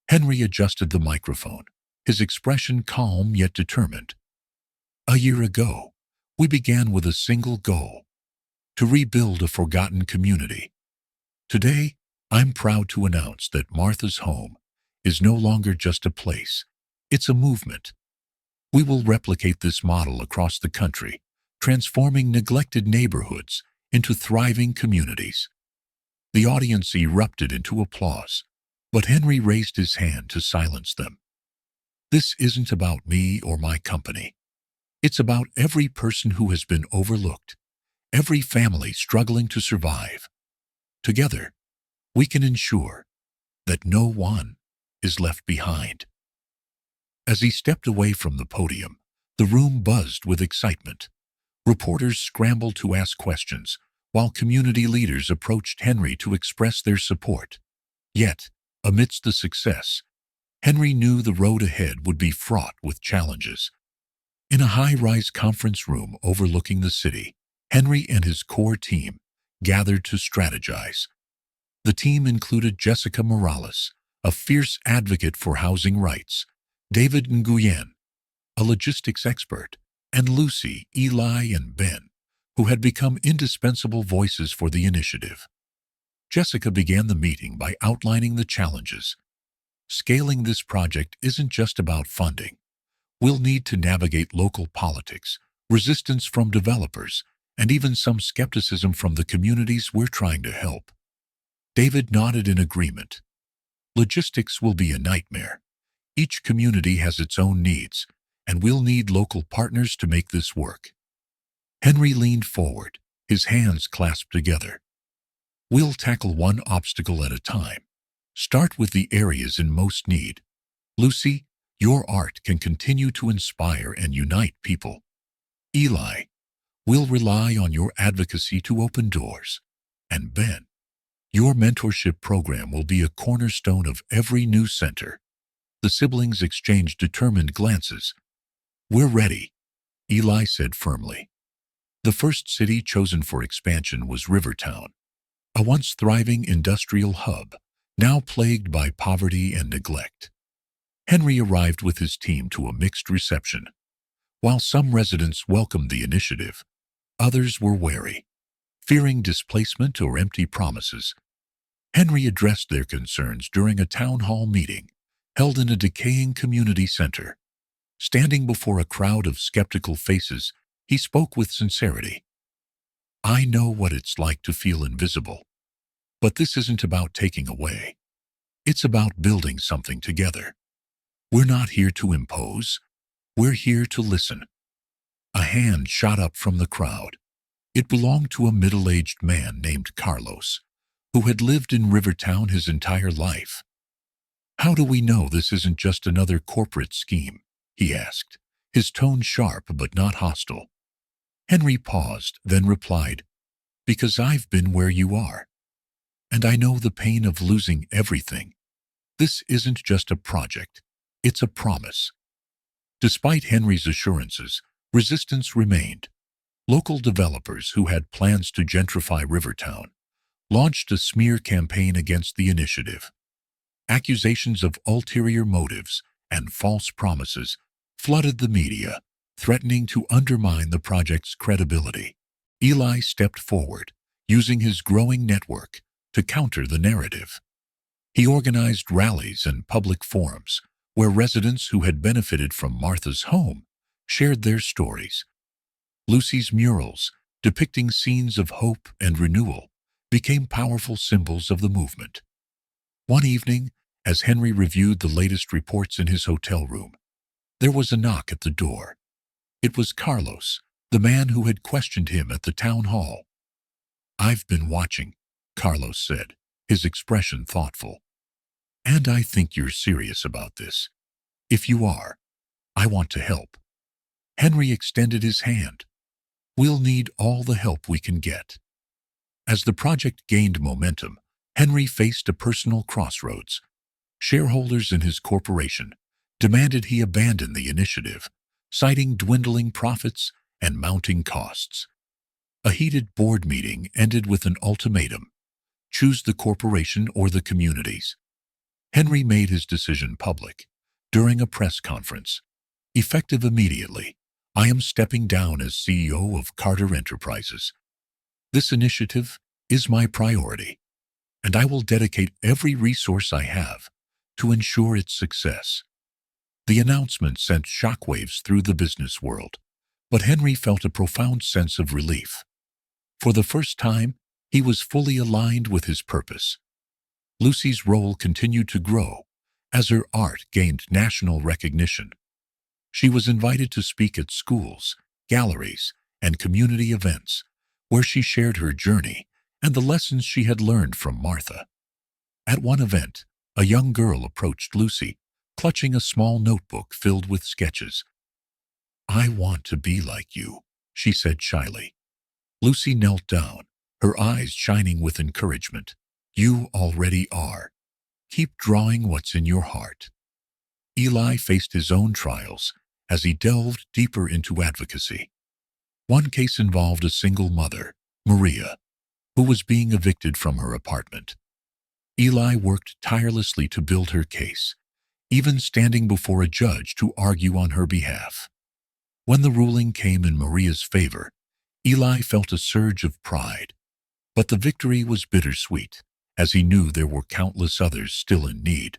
Henry adjusted the microphone, his expression calm yet determined. "A year ago, we began with a single goal: to rebuild a forgotten community. Today, I'm proud to announce that Martha's home is no longer just a place. It's a movement. We will replicate this model across the country, transforming neglected neighborhoods into thriving communities." The audience erupted into applause, but Henry raised his hand to silence them. "This isn't about me or my company. It's about every person who has been overlooked, every family struggling to survive. Together, we can ensure that no one is left behind." As he stepped away from the podium, the room buzzed with excitement. Reporters scrambled to ask questions, while community leaders approached Henry to express their support. Yet, amidst the success, Henry knew the road ahead would be fraught with challenges. In a high-rise conference room overlooking the city, Henry and his core team gathered to strategize. The team included Jessica Morales, a fierce advocate for housing rights, David Nguyen, a logistics expert, and Lucy, Eli, and Ben, who had become indispensable voices for the initiative. Jessica began the meeting by outlining the challenges. "Scaling this project isn't just about funding. We'll need to navigate local politics, resistance from developers, and even some skepticism from the communities we're trying to help." David nodded in agreement. "Logistics will be a nightmare. Each community has its own needs, and we'll need local partners to make this work." Henry leaned forward, his hands clasped together. "We'll tackle one obstacle at a time. Start with the areas in most need. Lucy, your art can continue to inspire and unite people. Eli, we'll rely on your advocacy to open doors. And Ben, your mentorship program will be a cornerstone of every new center." The siblings exchanged determined glances. "We're ready," Eli said firmly. The first city chosen for expansion was Rivertown, a once thriving industrial hub, now plagued by poverty and neglect. Henry arrived with his team to a mixed reception. While some residents welcomed the initiative, others were wary, fearing displacement or empty promises. Henry addressed their concerns during a town hall meeting held in a decaying community center. Standing before a crowd of skeptical faces, he spoke with sincerity. "I know what it's like to feel invisible, but this isn't about taking away. It's about building something together. We're not here to impose. We're here to listen." A hand shot up from the crowd. It belonged to a middle-aged man named Carlos, who had lived in Rivertown his entire life. "How do we know this isn't just another corporate scheme?" he asked, his tone sharp but not hostile. Henry paused, then replied, "Because I've been where you are. And I know the pain of losing everything. This isn't just a project, it's a promise." Despite Henry's assurances, resistance remained. Local developers who had plans to gentrify Rivertown launched a smear campaign against the initiative. Accusations of ulterior motives and false promises flooded the media, threatening to undermine the project's credibility. Eli stepped forward, using his growing network to counter the narrative. He organized rallies and public forums where residents who had benefited from Martha's home shared their stories. Lucy's murals, depicting scenes of hope and renewal, became powerful symbols of the movement. One evening, as Henry reviewed the latest reports in his hotel room, there was a knock at the door. It was Carlos, the man who had questioned him at the town hall. "I've been watching," Carlos said, his expression thoughtful. "And I think you're serious about this. If you are, I want to help." Henry extended his hand. "We'll need all the help we can get." As the project gained momentum, Henry faced a personal crossroads. Shareholders in his corporation demanded he abandon the initiative, citing dwindling profits and mounting costs. A heated board meeting ended with an ultimatum: choose the corporation or the communities. Henry made his decision public during a press conference. "Effective immediately, I am stepping down as CEO of Carter Enterprises. This initiative is my priority, and I will dedicate every resource I have to ensure its success." The announcement sent shockwaves through the business world, but Henry felt a profound sense of relief. For the first time, he was fully aligned with his purpose. Lucy's role continued to grow as her art gained national recognition. She was invited to speak at schools, galleries, and community events, where she shared her journey and the lessons she had learned from Martha. At one event, a young girl approached Lucy, clutching a small notebook filled with sketches. "I want to be like you," she said shyly. Lucy knelt down, her eyes shining with encouragement. "You already are. Keep drawing what's in your heart." Eli faced his own trials as he delved deeper into advocacy. One case involved a single mother, Maria, who was being evicted from her apartment. Eli worked tirelessly to build her case, even standing before a judge to argue on her behalf. When the ruling came in Maria's favor, Eli felt a surge of pride. But the victory was bittersweet, as he knew there were countless others still in need.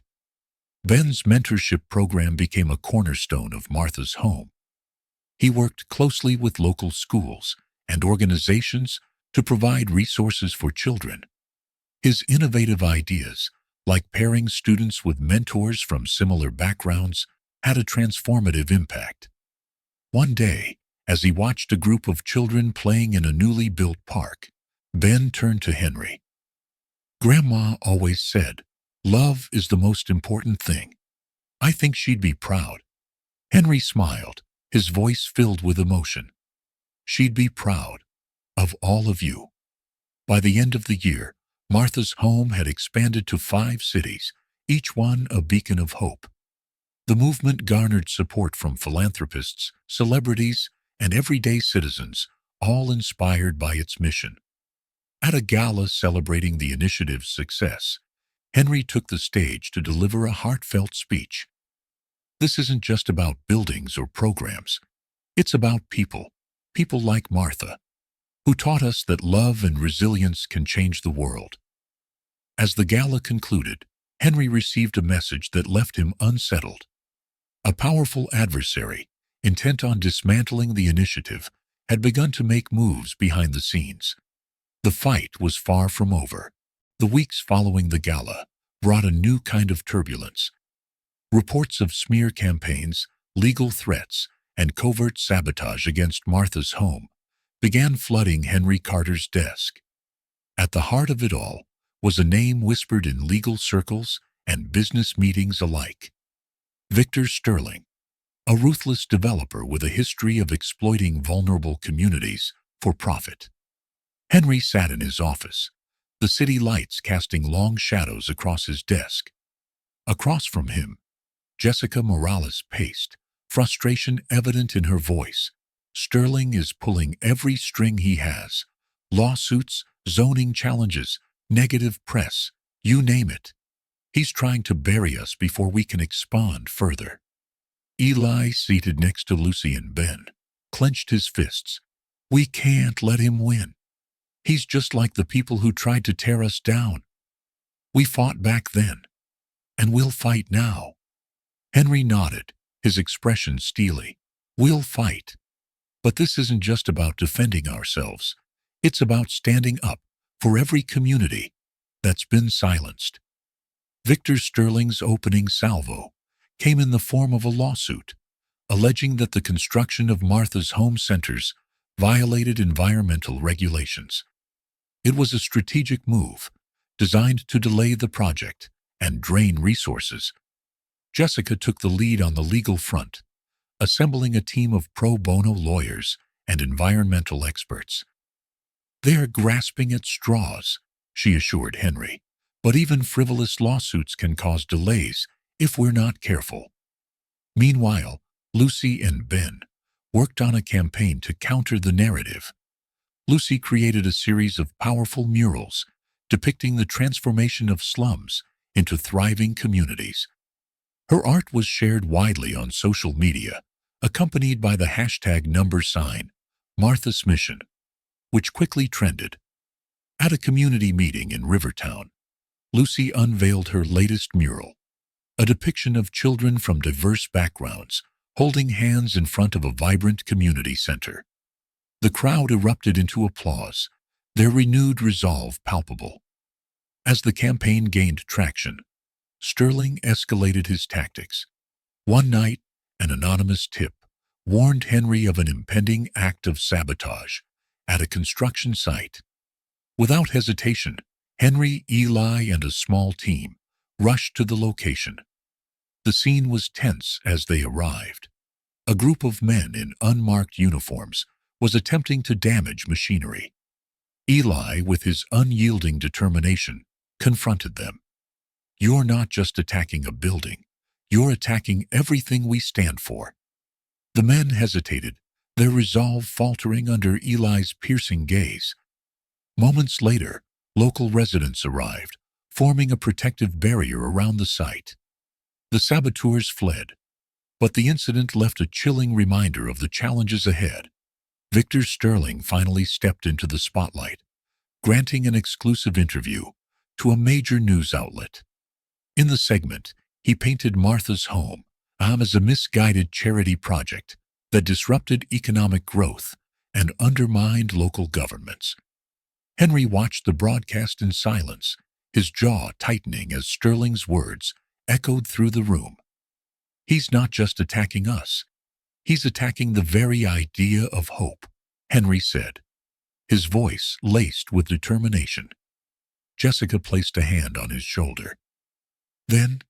Ben's mentorship program became a cornerstone of Martha's home. He worked closely with local schools and organizations to provide resources for children. His innovative ideas, like pairing students with mentors from similar backgrounds, had a transformative impact. One day, as he watched a group of children playing in a newly built park, Ben turned to Henry. "Grandma always said, love is the most important thing. I think she'd be proud." Henry smiled, his voice filled with emotion. "She'd be proud of all of you." By the end of the year, Martha's home had expanded to 5 cities, each one a beacon of hope. The movement garnered support from philanthropists, celebrities, and everyday citizens, all inspired by its mission. At a gala celebrating the initiative's success, Henry took the stage to deliver a heartfelt speech. This isn't just about buildings or programs. It's about people, people like Martha, who taught us that love and resilience can change the world. As the gala concluded, Henry received a message that left him unsettled. A powerful adversary, intent on dismantling the initiative, had begun to make moves behind the scenes. The fight was far from over. The weeks following the gala brought a new kind of turbulence. Reports of smear campaigns, legal threats, and covert sabotage against Martha's home began flooding Henry Carter's desk. At the heart of it all was a name whispered in legal circles and business meetings alike: Victor Sterling, a ruthless developer with a history of exploiting vulnerable communities for profit. Henry sat in his office, the city lights casting long shadows across his desk. Across from him, Jessica Morales paced, frustration evident in her voice. Sterling is pulling every string he has. Lawsuits, zoning challenges, negative press, you name it. He's trying to bury us before we can expand further. Eli, seated next to Lucy and Ben, clenched his fists. We can't let him win. He's just like the people who tried to tear us down. We fought back then, and we'll fight now. Henry nodded, his expression steely. We'll fight. But this isn't just about defending ourselves. It's about standing up for every community that's been silenced. Victor Sterling's opening salvo came in the form of a lawsuit, alleging that the construction of Martha's home centers violated environmental regulations. It was a strategic move, designed to delay the project and drain resources. Jessica took the lead on the legal front, assembling a team of pro bono lawyers and environmental experts. They're grasping at straws, she assured Henry, but even frivolous lawsuits can cause delays if we're not careful. Meanwhile, Lucy and Ben worked on a campaign to counter the narrative. Lucy created a series of powerful murals depicting the transformation of slums into thriving communities. Her art was shared widely on social media, accompanied by the hashtag #Martha's Mission, which quickly trended. At a community meeting in Rivertown, Lucy unveiled her latest mural, a depiction of children from diverse backgrounds holding hands in front of a vibrant community center. The crowd erupted into applause, their renewed resolve palpable. As the campaign gained traction, Sterling escalated his tactics. One night, an anonymous tip warned Henry of an impending act of sabotage at a construction site. Without hesitation, Henry, Eli, and a small team rushed to the location. The scene was tense as they arrived. A group of men in unmarked uniforms was attempting to damage machinery. Eli, with his unyielding determination, confronted them. You're not just attacking a building, you're attacking everything we stand for. The men hesitated, their resolve faltering under Eli's piercing gaze. Moments later, local residents arrived, forming a protective barrier around the site. The saboteurs fled, but the incident left a chilling reminder of the challenges ahead. Victor Sterling finally stepped into the spotlight, granting an exclusive interview to a major news outlet. In the segment, he painted Martha's home as a misguided charity project that disrupted economic growth and undermined local governments. Henry watched the broadcast in silence, his jaw tightening as Sterling's words echoed through the room. He's not just attacking us. He's attacking the very idea of hope, Henry said, his voice laced with determination. Jessica placed a hand on his shoulder. Then,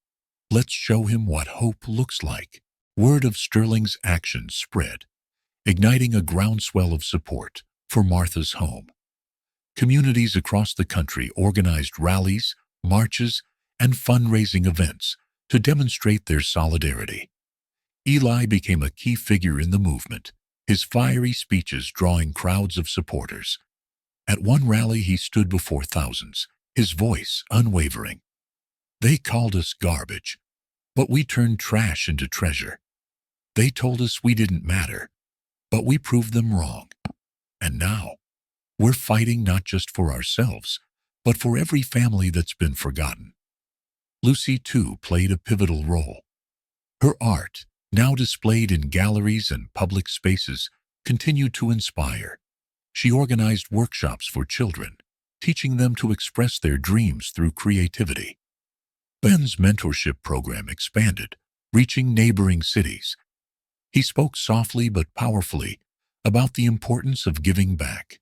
let's show him what hope looks like. Word of Sterling's actions spread, igniting a groundswell of support for Martha's home. Communities across the country organized rallies, marches, and fundraising events to demonstrate their solidarity. Eli became a key figure in the movement, his fiery speeches drawing crowds of supporters. At one rally he stood before thousands, his voice unwavering. "They called us garbage, but we turned trash into treasure. They told us we didn't matter, but we proved them wrong. And now, we're fighting not just for ourselves, but for every family that's been forgotten." Lucy, too, played a pivotal role. Her art, now displayed in galleries and public spaces, continued to inspire. She organized workshops for children, teaching them to express their dreams through creativity. Ben's mentorship program expanded, reaching neighboring cities. He spoke softly but powerfully about the importance of giving back,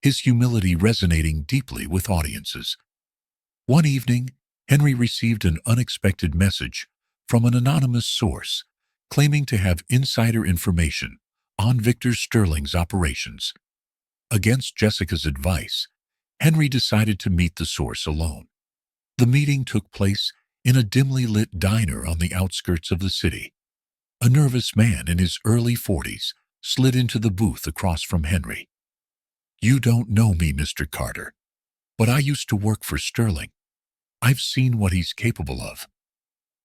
his humility resonating deeply with audiences. One evening, Henry received an unexpected message from an anonymous source, claiming to have insider information on Victor Sterling's operations. Against Jessica's advice, Henry decided to meet the source alone. The meeting took place in a dimly lit diner on the outskirts of the city. A nervous man in his early 40s slid into the booth across from Henry. "You don't know me, Mr. Carter, but I used to work for Sterling. I've seen what he's capable of."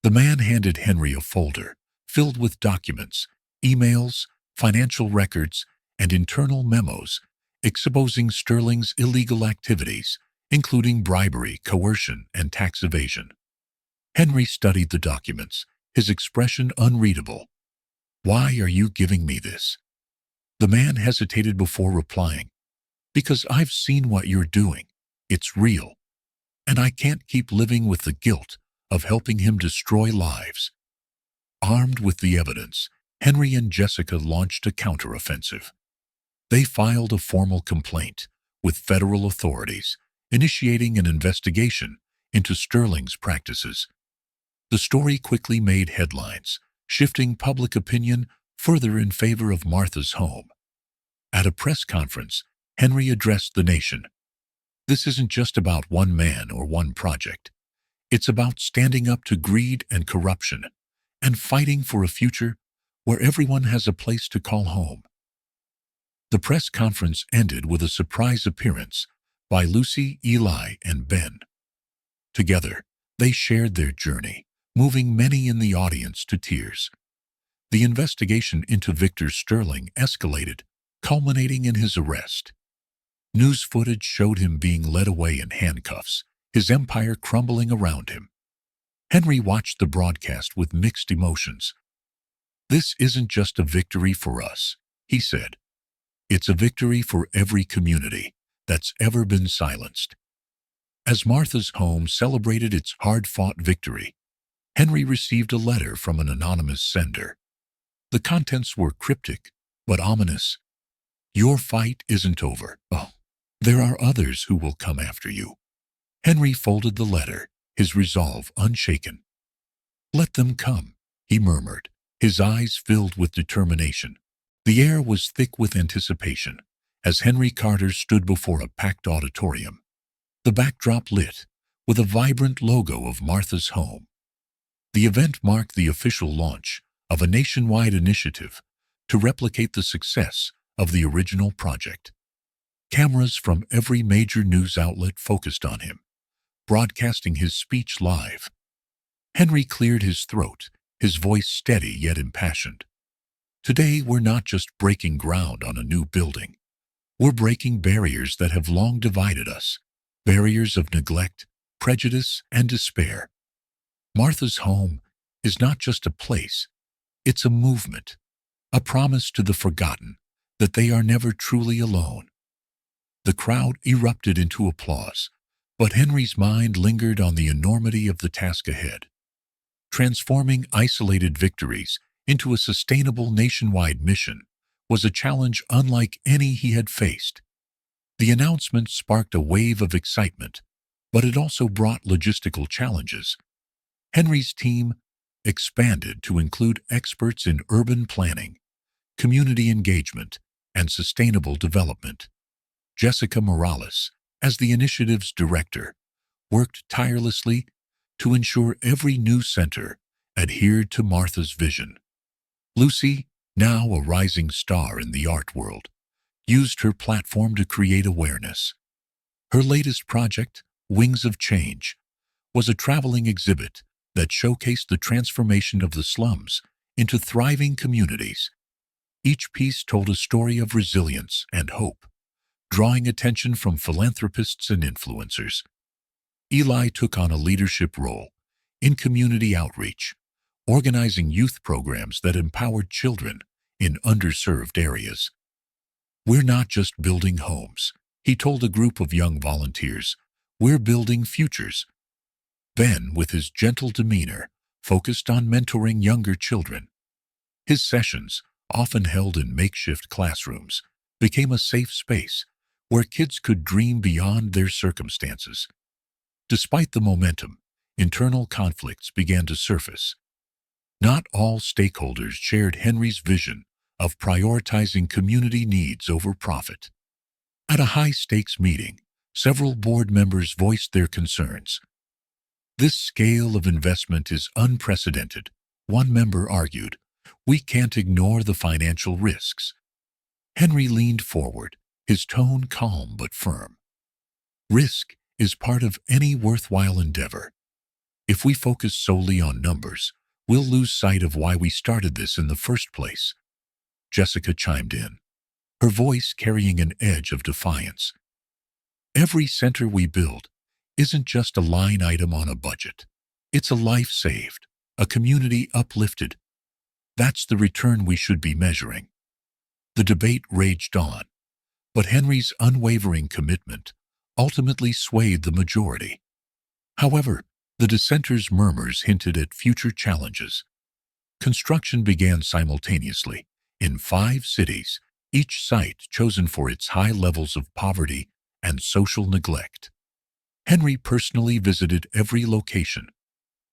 The man handed Henry a folder filled with documents, emails, financial records, and internal memos exposing Sterling's illegal activities, including bribery, coercion, and tax evasion. Henry studied the documents, his expression unreadable. "Why are you giving me this?" The man hesitated before replying. "Because I've seen what you're doing. It's real. And I can't keep living with the guilt of helping him destroy lives." Armed with the evidence, Henry and Jessica launched a counteroffensive. They filed a formal complaint with federal authorities, initiating an investigation into Sterling's practices. The story quickly made headlines, shifting public opinion further in favor of Martha's home. At a press conference, Henry addressed the nation. "This isn't just about one man or one project. It's about standing up to greed and corruption and fighting for a future where everyone has a place to call home." The press conference ended with a surprise appearance by Lucy, Eli, and Ben. Together, they shared their journey, moving many in the audience to tears. The investigation into Victor Sterling escalated, culminating in his arrest. News footage showed him being led away in handcuffs, his empire crumbling around him. Henry watched the broadcast with mixed emotions. "This isn't just a victory for us," he said. "It's a victory for every community that's ever been silenced." As Martha's home celebrated its hard-fought victory, Henry received a letter from an anonymous sender. The contents were cryptic but ominous. "Your fight isn't over. Oh, there are others who will come after you." Henry folded the letter, his resolve unshaken. "Let them come," he murmured, his eyes filled with determination. The air was thick with anticipation as Henry Carter stood before a packed auditorium. The backdrop lit with a vibrant logo of Martha's home. The event marked the official launch of a nationwide initiative to replicate the success of the original project. Cameras from every major news outlet focused on him, broadcasting his speech live. Henry cleared his throat, his voice steady yet impassioned. "Today we're not just breaking ground on a new building. We're breaking barriers that have long divided us, barriers of neglect, prejudice, and despair. Martha's home is not just a place, it's a movement, a promise to the forgotten that they are never truly alone." The crowd erupted into applause, but Henry's mind lingered on the enormity of the task ahead. Transforming isolated victories into a sustainable nationwide mission was a challenge unlike any he had faced. The announcement sparked a wave of excitement, but it also brought logistical challenges. Henry's team expanded to include experts in urban planning, community engagement, and sustainable development. Jessica Morales, as the initiative's director, worked tirelessly to ensure every new center adhered to Martha's vision. Lucy, now a rising star in the art world, used her platform to create awareness. Her latest project, Wings of Change, was a traveling exhibit that showcased the transformation of the slums into thriving communities. Each piece told a story of resilience and hope, drawing attention from philanthropists and influencers. Eli took on a leadership role in community outreach, organizing youth programs that empowered children in underserved areas. "We're not just building homes," he told a group of young volunteers. "We're building futures." Ben, with his gentle demeanor, focused on mentoring younger children. His sessions, often held in makeshift classrooms, became a safe space where kids could dream beyond their circumstances. Despite the momentum, internal conflicts began to surface. Not all stakeholders shared Henry's vision of prioritizing community needs over profit. At a high-stakes meeting, several board members voiced their concerns. "This scale of investment is unprecedented," one member argued. "We can't ignore the financial risks." Henry leaned forward, his tone calm but firm. "Risk is part of any worthwhile endeavor. If we focus solely on numbers, we'll lose sight of why we started this in the first place." Jessica chimed in, her voice carrying an edge of defiance. "Every center we build isn't just a line item on a budget. It's a life saved, a community uplifted. That's the return we should be measuring." The debate raged on, but Henry's unwavering commitment ultimately swayed the majority. However, the dissenters' murmurs hinted at future challenges. Construction began simultaneously in 5 cities, each site chosen for its high levels of poverty and social neglect. Henry personally visited every location,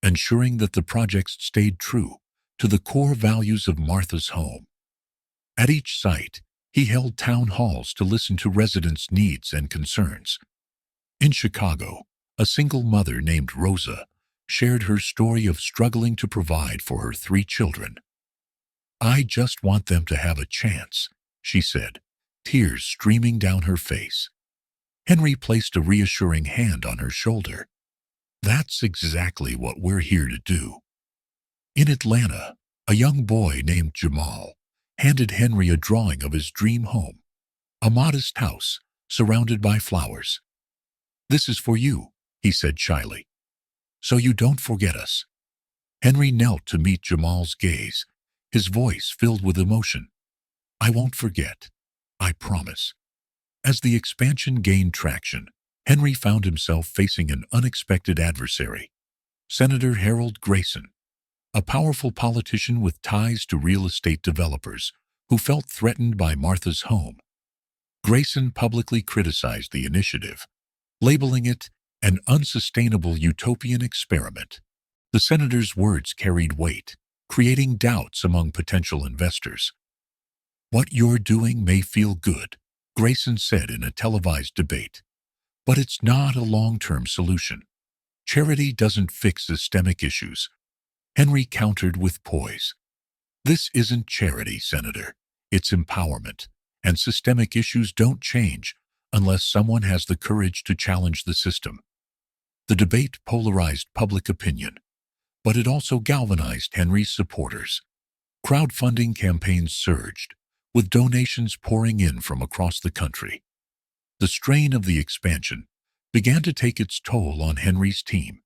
ensuring that the projects stayed true to the core values of Martha's home. At each site, he held town halls to listen to residents' needs and concerns. In Chicago, a single mother named Rosa shared her story of struggling to provide for her 3 children. "I just want them to have a chance," she said, tears streaming down her face. Henry placed a reassuring hand on her shoulder. "That's exactly what we're here to do." In Atlanta, a young boy named Jamal handed Henry a drawing of his dream home, a modest house surrounded by flowers. "This is for you," he said shyly, "so you don't forget us." Henry knelt to meet Jamal's gaze, his voice filled with emotion. "I won't forget. I promise." As the expansion gained traction, Henry found himself facing an unexpected adversary, Senator Harold Grayson, a powerful politician with ties to real estate developers who felt threatened by Martha's home. Grayson publicly criticized the initiative, labeling it an unsustainable utopian experiment. The senator's words carried weight, creating doubts among potential investors. "What you're doing may feel good," Grayson said in a televised debate, "but it's not a long-term solution. Charity doesn't fix systemic issues." Henry countered with poise. "This isn't charity, Senator. It's empowerment, and systemic issues don't change unless someone has the courage to challenge the system." The debate polarized public opinion, but it also galvanized Henry's supporters. Crowdfunding campaigns surged, with donations pouring in from across the country. The strain of the expansion began to take its toll on Henry's team.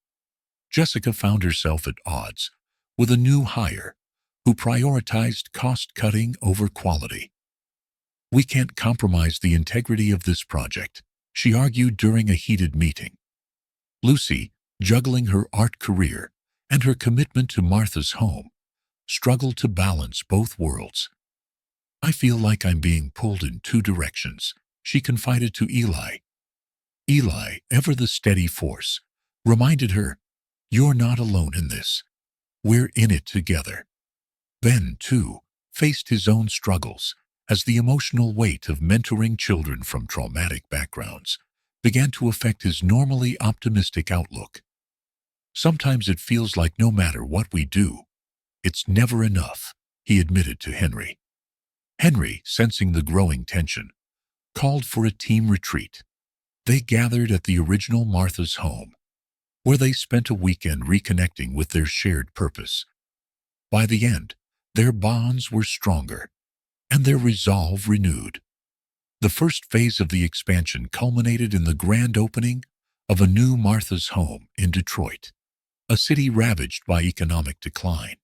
Jessica found herself at odds with a new hire who prioritized cost-cutting over quality. "We can't compromise the integrity of this project," she argued during a heated meeting. Lucy, juggling her art career and her commitment to Martha's home, struggled to balance both worlds. "I feel like I'm being pulled in 2 directions," she confided to Eli. Eli, ever the steady force, reminded her, "You're not alone in this. We're in it together." Ben, too, faced his own struggles as the emotional weight of mentoring children from traumatic backgrounds began to affect his normally optimistic outlook. "Sometimes it feels like no matter what we do, "It's never enough," he admitted to Henry. Henry, sensing the growing tension, called for a team retreat. They gathered at the original Martha's home, where they spent a weekend reconnecting with their shared purpose. By the end, their bonds were stronger, and their resolve renewed. The first phase of the expansion culminated in the grand opening of a new Martha's home in Detroit, a city ravaged by economic decline.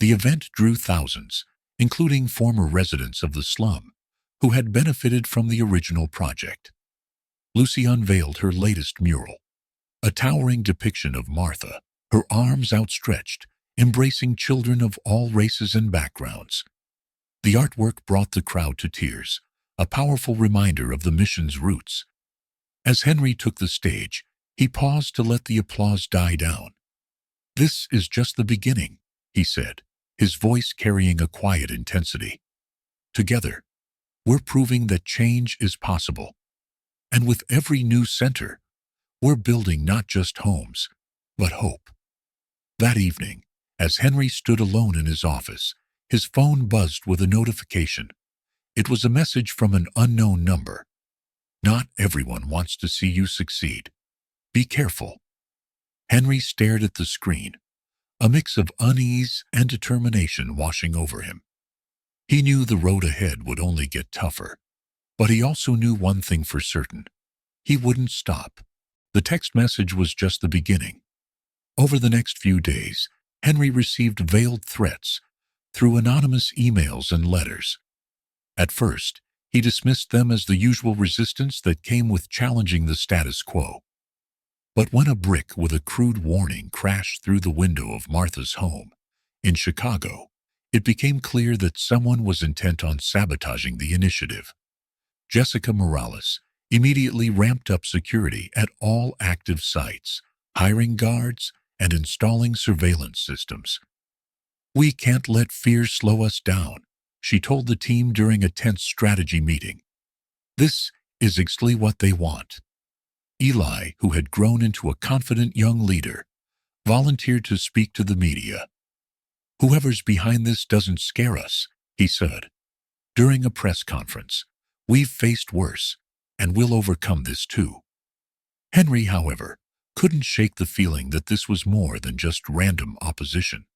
The event drew thousands, including former residents of the slum, who had benefited from the original project. Lucy unveiled her latest mural, a towering depiction of Martha, her arms outstretched, embracing children of all races and backgrounds. The artwork brought the crowd to tears, a powerful reminder of the mission's roots. As Henry took the stage, he paused to let the applause die down. "This is just the beginning," he said, his voice carrying a quiet intensity. "Together, we're proving that change is possible. And with every new center, we're building not just homes, but hope." That evening, as Henry stood alone in his office, his phone buzzed with a notification. It was a message from an unknown number. "Not everyone wants to see you succeed. Be careful." Henry stared at the screen, a mix of unease and determination washing over him. He knew the road ahead would only get tougher, but he also knew one thing for certain: he wouldn't stop. The text message was just the beginning. Over the next few days, Henry received veiled threats through anonymous emails and letters. At first, he dismissed them as the usual resistance that came with challenging the status quo. But when a brick with a crude warning crashed through the window of Martha's home in Chicago, it became clear that someone was intent on sabotaging the initiative. Jessica Morales immediately ramped up security at all active sites, hiring guards and installing surveillance systems. "We can't let fear slow us down," she told the team during a tense strategy meeting. "This is exactly what they want." Eli, who had grown into a confident young leader, volunteered to speak to the media. "Whoever's behind this doesn't scare us," he said. During a press conference, "We've faced worse, and we'll overcome this too." Henry, however, couldn't shake the feeling that this was more than just random opposition.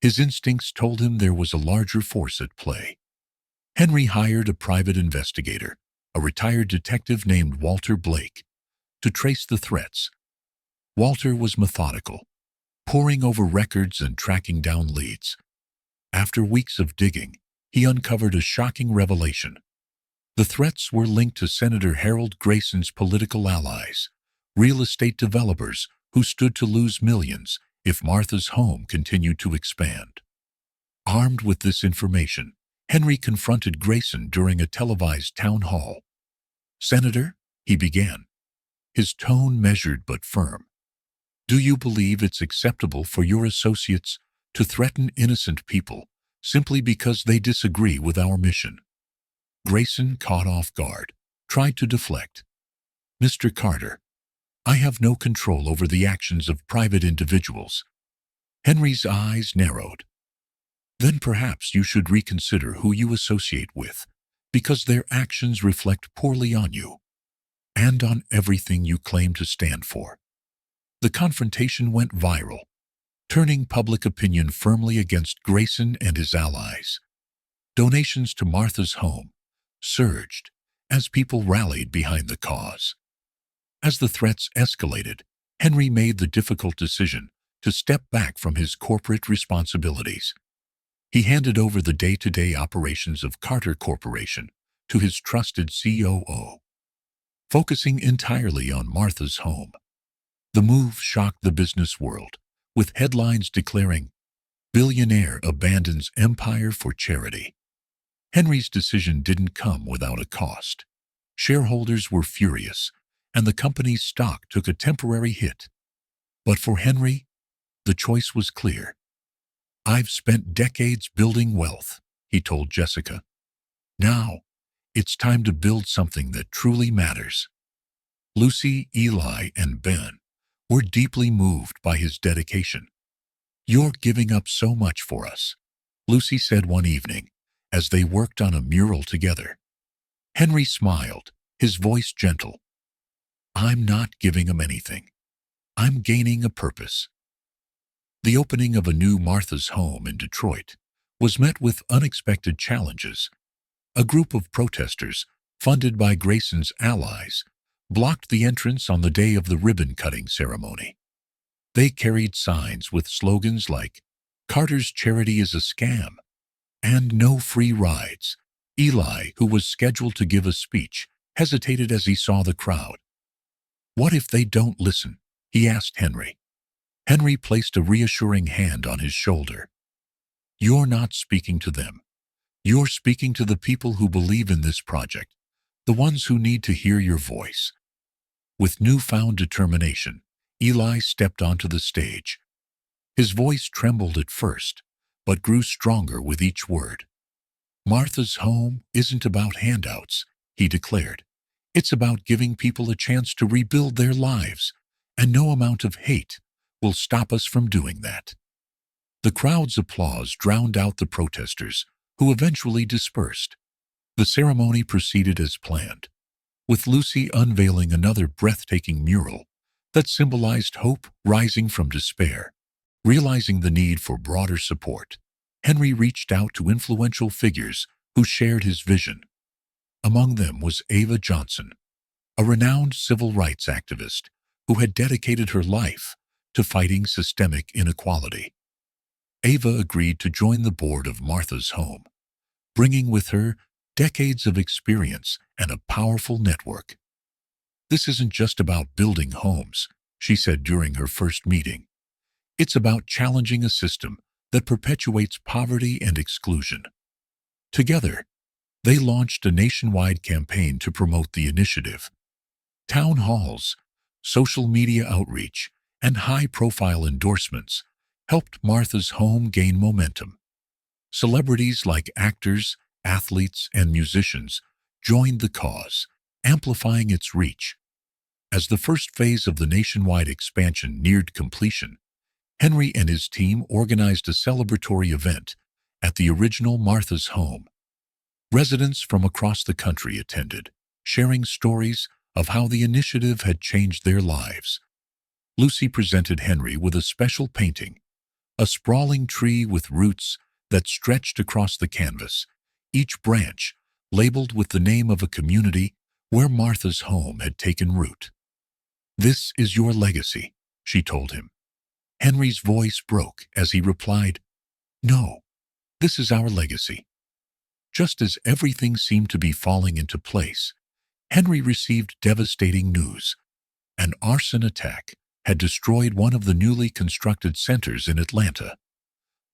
His instincts told him there was a larger force at play. Henry hired a private investigator, a retired detective named Walter Blake, to trace the threats. Walter was methodical, poring over records and tracking down leads. After weeks of digging, he uncovered a shocking revelation. The threats were linked to Senator Harold Grayson's political allies, real estate developers who stood to lose millions if Martha's home continued to expand. Armed with this information, Henry confronted Grayson during a televised town hall. "Senator," he began, his tone measured but firm, "do you believe it's acceptable for your associates to threaten innocent people simply because they disagree with our mission?" Grayson, caught off guard, tried to deflect. "Mr. Carter, I have no control over the actions of private individuals." Henry's eyes narrowed. "Then perhaps you should reconsider who you associate with, because their actions reflect poorly on you and on everything you claim to stand for." The confrontation went viral, turning public opinion firmly against Grayson and his allies. Donations to Martha's home surged as people rallied behind the cause. As the threats escalated, Henry made the difficult decision to step back from his corporate responsibilities. He handed over the day-to-day operations of Carter Corporation to his trusted COO, focusing entirely on Martha's home. The move shocked the business world, with headlines declaring, "Billionaire abandons empire for charity." Henry's decision didn't come without a cost. Shareholders were furious, and the company's stock took a temporary hit. But for Henry, the choice was clear. "I've spent decades building wealth," he told Jessica. "Now, it's time to build something that truly matters." Lucy, Eli, and Ben were deeply moved by his dedication. "You're giving up so much for us," Lucy said one evening as they worked on a mural together. Henry smiled, his voice gentle. "I'm not giving him anything. I'm gaining a purpose." The opening of a new Martha's home in Detroit was met with unexpected challenges. A group of protesters, funded by Grayson's allies, blocked the entrance on the day of the ribbon-cutting ceremony. They carried signs with slogans like, "Carter's charity is a scam," and "No free rides." Eli, who was scheduled to give a speech, hesitated as he saw the crowd. "What if they don't listen?" he asked Henry. Henry placed a reassuring hand on his shoulder. "You're not speaking to them. You're speaking to the people who believe in this project, the ones who need to hear your voice." With newfound determination, Eli stepped onto the stage. His voice trembled at first, but grew stronger with each word. "Martha's home isn't about handouts," he declared. "It's about giving people a chance to rebuild their lives, and no amount of hate will stop us from doing that." The crowd's applause drowned out the protesters, who eventually dispersed. The ceremony proceeded as planned, with Lucy unveiling another breathtaking mural that symbolized hope rising from despair. Realizing the need for broader support, Henry reached out to influential figures who shared his vision. Among them was Ava Johnson, a renowned civil rights activist who had dedicated her life to fighting systemic inequality. Ava agreed to join the board of Martha's home, bringing with her decades of experience and a powerful network. "This isn't just about building homes," she said during her first meeting. "It's about challenging a system that perpetuates poverty and exclusion." Together, they launched a nationwide campaign to promote the initiative. Town halls, social media outreach, and high-profile endorsements helped Martha's home gain momentum. Celebrities like actors, athletes, and musicians joined the cause, amplifying its reach. As the first phase of the nationwide expansion neared completion, Henry and his team organized a celebratory event at the original Martha's home. Residents from across the country attended, sharing stories of how the initiative had changed their lives. Lucy presented Henry with a special painting, a sprawling tree with roots that stretched across the canvas, each branch labeled with the name of a community where Martha's home had taken root. "This is your legacy," she told him. Henry's voice broke as he replied, "No, this is our legacy." Just as everything seemed to be falling into place, Henry received devastating news. An arson attack had destroyed one of the newly constructed centers in Atlanta.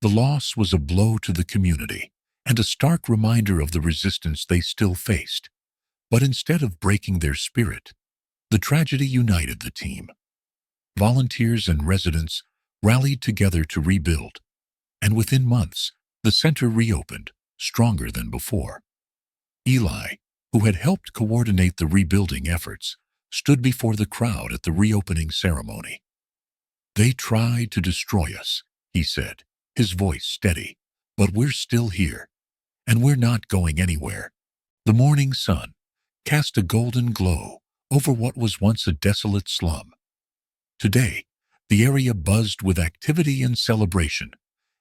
The loss was a blow to the community and a stark reminder of the resistance they still faced. But instead of breaking their spirit, the tragedy united the team. Volunteers and residents rallied together to rebuild, and within months, the center reopened, stronger than before. Eli, who had helped coordinate the rebuilding efforts, stood before the crowd at the reopening ceremony. "They tried to destroy us," he said, his voice steady, "but we're still here, and we're not going anywhere." The morning sun cast a golden glow over what was once a desolate slum. Today, the area buzzed with activity and celebration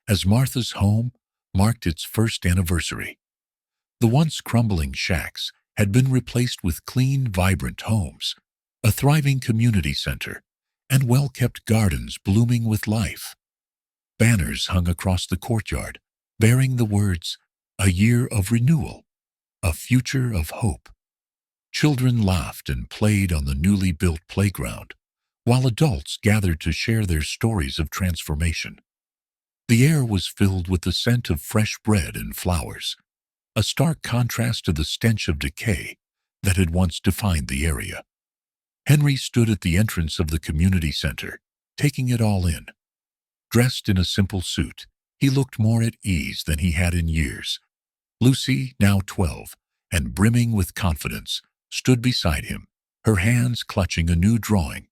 as Martha's home marked its first anniversary. The once crumbling shacks had been replaced with clean, vibrant homes, a thriving community center, and well-kept gardens blooming with life. Banners hung across the courtyard, bearing the words, "A year of renewal, a future of hope." Children laughed and played on the newly built playground, while adults gathered to share their stories of transformation. The air was filled with the scent of fresh bread and flowers, a stark contrast to the stench of decay that had once defined the area. Henry stood at the entrance of the community center, taking it all in. Dressed in a simple suit, he looked more at ease than he had in years. Lucy, now 12, and brimming with confidence, stood beside him, her hands clutching a new drawing.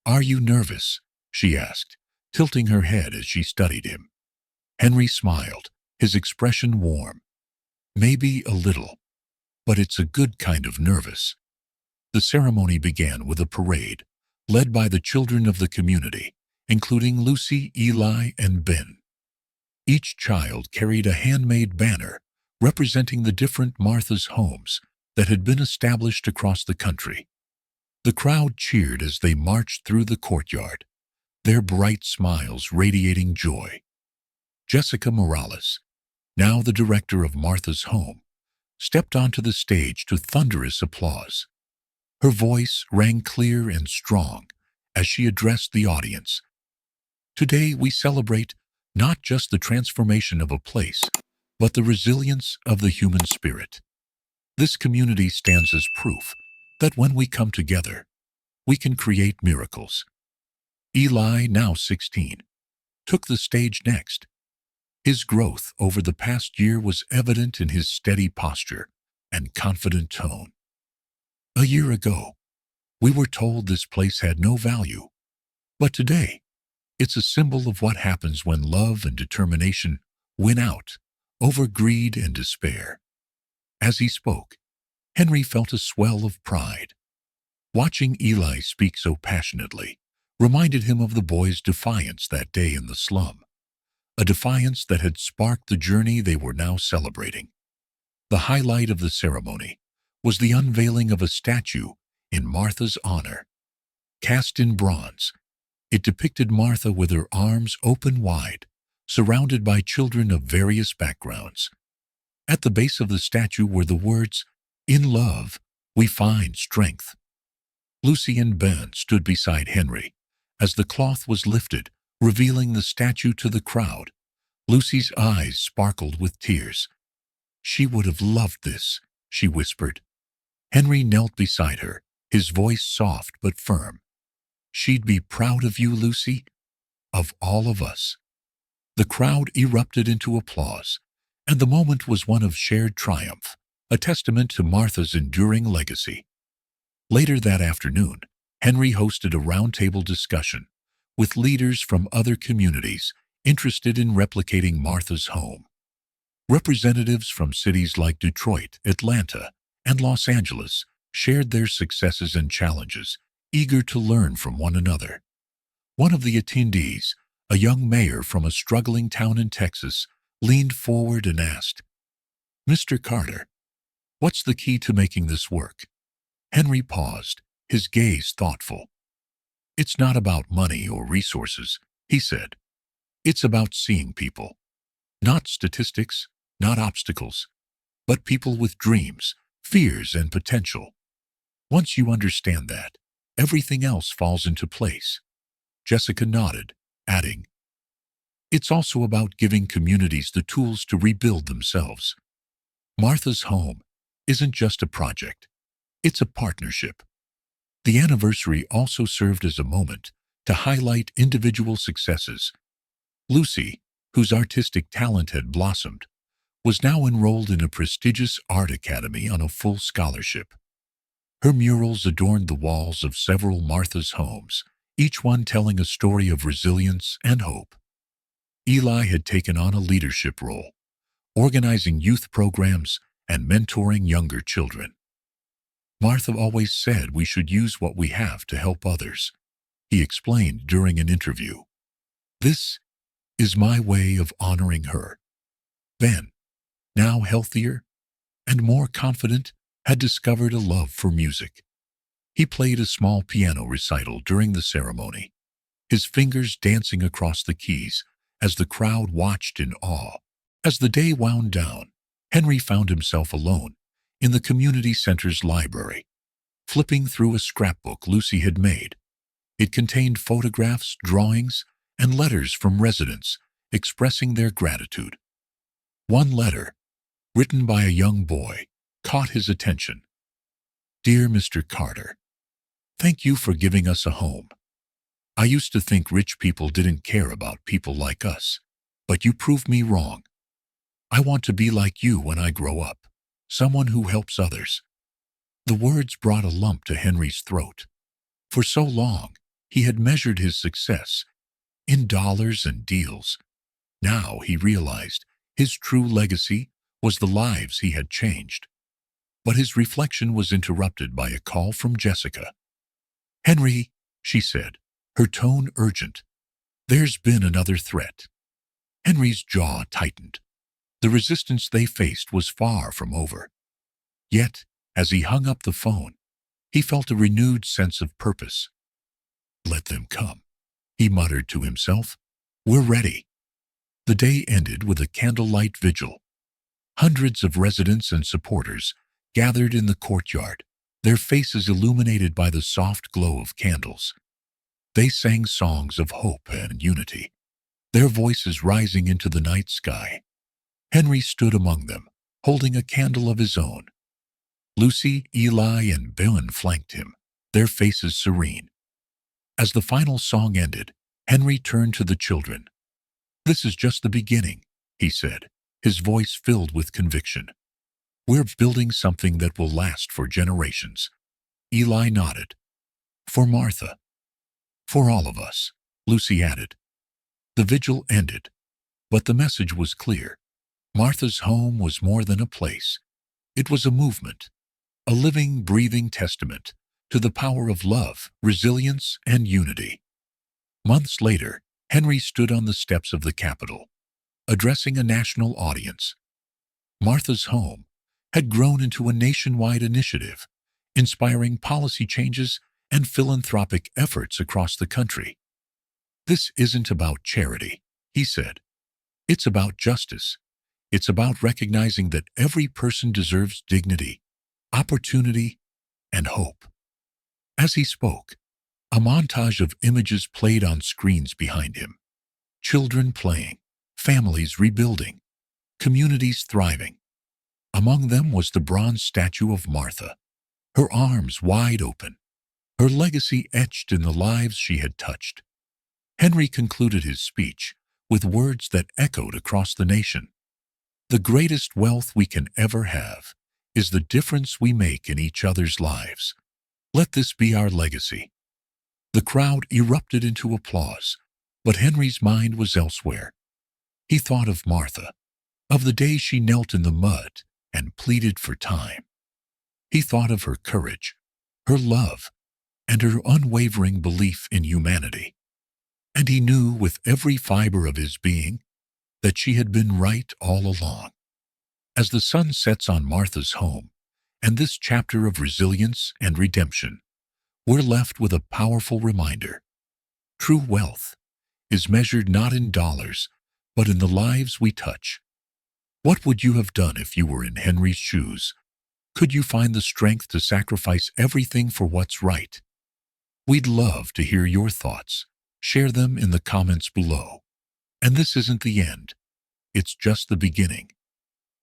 "Are you nervous?" she asked, tilting her head as she studied him. Henry smiled, his expression warm. Maybe a little, but it's a good kind of nervous. The ceremony began with a parade, led by the children of the community, including Lucy, Eli, and Ben. Each child carried a handmade banner representing the different Martha's homes that had been established across the country. The crowd cheered as they marched through the courtyard, their bright smiles radiating joy. Jessica Morales, now the director of Martha's home, stepped onto the stage to thunderous applause. Her voice rang clear and strong as she addressed the audience. Today we celebrate not just the transformation of a place, but the resilience of the human spirit. This community stands as proof that when we come together, we can create miracles. Eli, now 16, took the stage next. His growth over the past year was evident in his steady posture and confident tone. A year ago, we were told this place had no value, but today, it's a symbol of what happens when love and determination win out over greed and despair. As he spoke, Henry felt a swell of pride. Watching Eli speak so passionately reminded him of the boy's defiance that day in the slum, a defiance that had sparked the journey they were now celebrating. The highlight of the ceremony was the unveiling of a statue in Martha's honor. Cast in bronze, it depicted Martha with her arms open wide, surrounded by children of various backgrounds. At the base of the statue were the words, "In love, we find strength." Lucy and Ben stood beside Henry as the cloth was lifted, revealing the statue to the crowd. Lucy's eyes sparkled with tears. "She would have loved this," she whispered. Henry knelt beside her, his voice soft but firm. "She'd be proud of you, Lucy, of all of us." The crowd erupted into applause, and the moment was one of shared triumph, a testament to Martha's enduring legacy. Later that afternoon, Henry hosted a roundtable discussion with leaders from other communities interested in replicating Martha's home. Representatives from cities like Detroit, Atlanta, and Los Angeles shared their successes and challenges, eager to learn from one another. One of the attendees, a young mayor from a struggling town in Texas, leaned forward and asked, "Mr. Carter, what's the key to making this work?" Henry paused, his gaze thoughtful. "It's not about money or resources," he said. "It's about seeing people. Not statistics, not obstacles, but people with dreams, fears, and potential. Once you understand that, everything else falls into place." Jessica nodded, adding, "It's also about giving communities the tools to rebuild themselves. Martha's home isn't just a project, it's a partnership." The anniversary also served as a moment to highlight individual successes. Lucy, whose artistic talent had blossomed, was now enrolled in a prestigious art academy on a full scholarship. Her murals adorned the walls of several Martha's homes, each one telling a story of resilience and hope. Eli had taken on a leadership role, organizing youth programs and mentoring younger children. "Martha always said we should use what we have to help others," he explained during an interview. "This is my way of honoring her." Ben, now healthier and more confident, had discovered a love for music. He played a small piano recital during the ceremony, his fingers dancing across the keys as the crowd watched in awe. As the day wound down, Henry found himself alone in the community center's library, flipping through a scrapbook Lucy had made. It contained photographs, drawings, and letters from residents expressing their gratitude. One letter, written by a young boy, caught his attention. "Dear Mr. Carter, thank you for giving us a home. I used to think rich people didn't care about people like us, but you proved me wrong. I want to be like you when I grow up, someone who helps others." The words brought a lump to Henry's throat. For so long, he had measured his success in dollars and deals. Now he realized his true legacy was the lives he had changed. But his reflection was interrupted by a call from Jessica. "Henry," she said, her tone urgent, "there's been another threat." Henry's jaw tightened. The resistance they faced was far from over. Yet, as he hung up the phone, he felt a renewed sense of purpose. "Let them come," he muttered to himself. "We're ready." The day ended with a candlelight vigil. Hundreds of residents and supporters gathered in the courtyard, their faces illuminated by the soft glow of candles. They sang songs of hope and unity, their voices rising into the night sky. Henry stood among them, holding a candle of his own. Lucy, Eli, and Bowen flanked him, their faces serene. As the final song ended, Henry turned to the children. "This is just the beginning," he said, his voice filled with conviction. "We're building something that will last for generations." Eli nodded. "For Martha." "For all of us," Lucy added. The vigil ended, but the message was clear. Martha's home was more than a place. It was a movement, a living, breathing testament to the power of love, resilience, and unity. Months later, Henry stood on the steps of the Capitol, addressing a national audience. Martha's home had grown into a nationwide initiative, inspiring policy changes and philanthropic efforts across the country. "This isn't about charity," he said. "It's about justice. It's about recognizing that every person deserves dignity, opportunity, and hope." As he spoke, a montage of images played on screens behind him. Children playing, families rebuilding, communities thriving. Among them was the bronze statue of Martha, her arms wide open, her legacy etched in the lives she had touched. Henry concluded his speech with words that echoed across the nation. "The greatest wealth we can ever have is the difference we make in each other's lives. Let this be our legacy." The crowd erupted into applause, but Henry's mind was elsewhere. He thought of Martha, of the day she knelt in the mud and pleaded for time. He thought of her courage, her love, and her unwavering belief in humanity. And he knew with every fiber of his being that she had been right all along. As the sun sets on Martha's home, and this chapter of resilience and redemption, we're left with a powerful reminder. True wealth is measured not in dollars, but in the lives we touch. What would you have done if you were in Henry's shoes? Could you find the strength to sacrifice everything for what's right? We'd love to hear your thoughts. Share them in the comments below. And this isn't the end. It's just the beginning.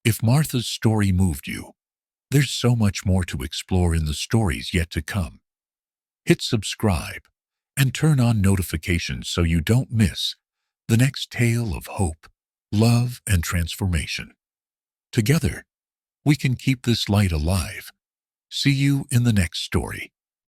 If Martha's story moved you, there's so much more to explore in the stories yet to come. Hit subscribe and turn on notifications so you don't miss the next tale of hope, love, and transformation. Together, we can keep this light alive. See you in the next story.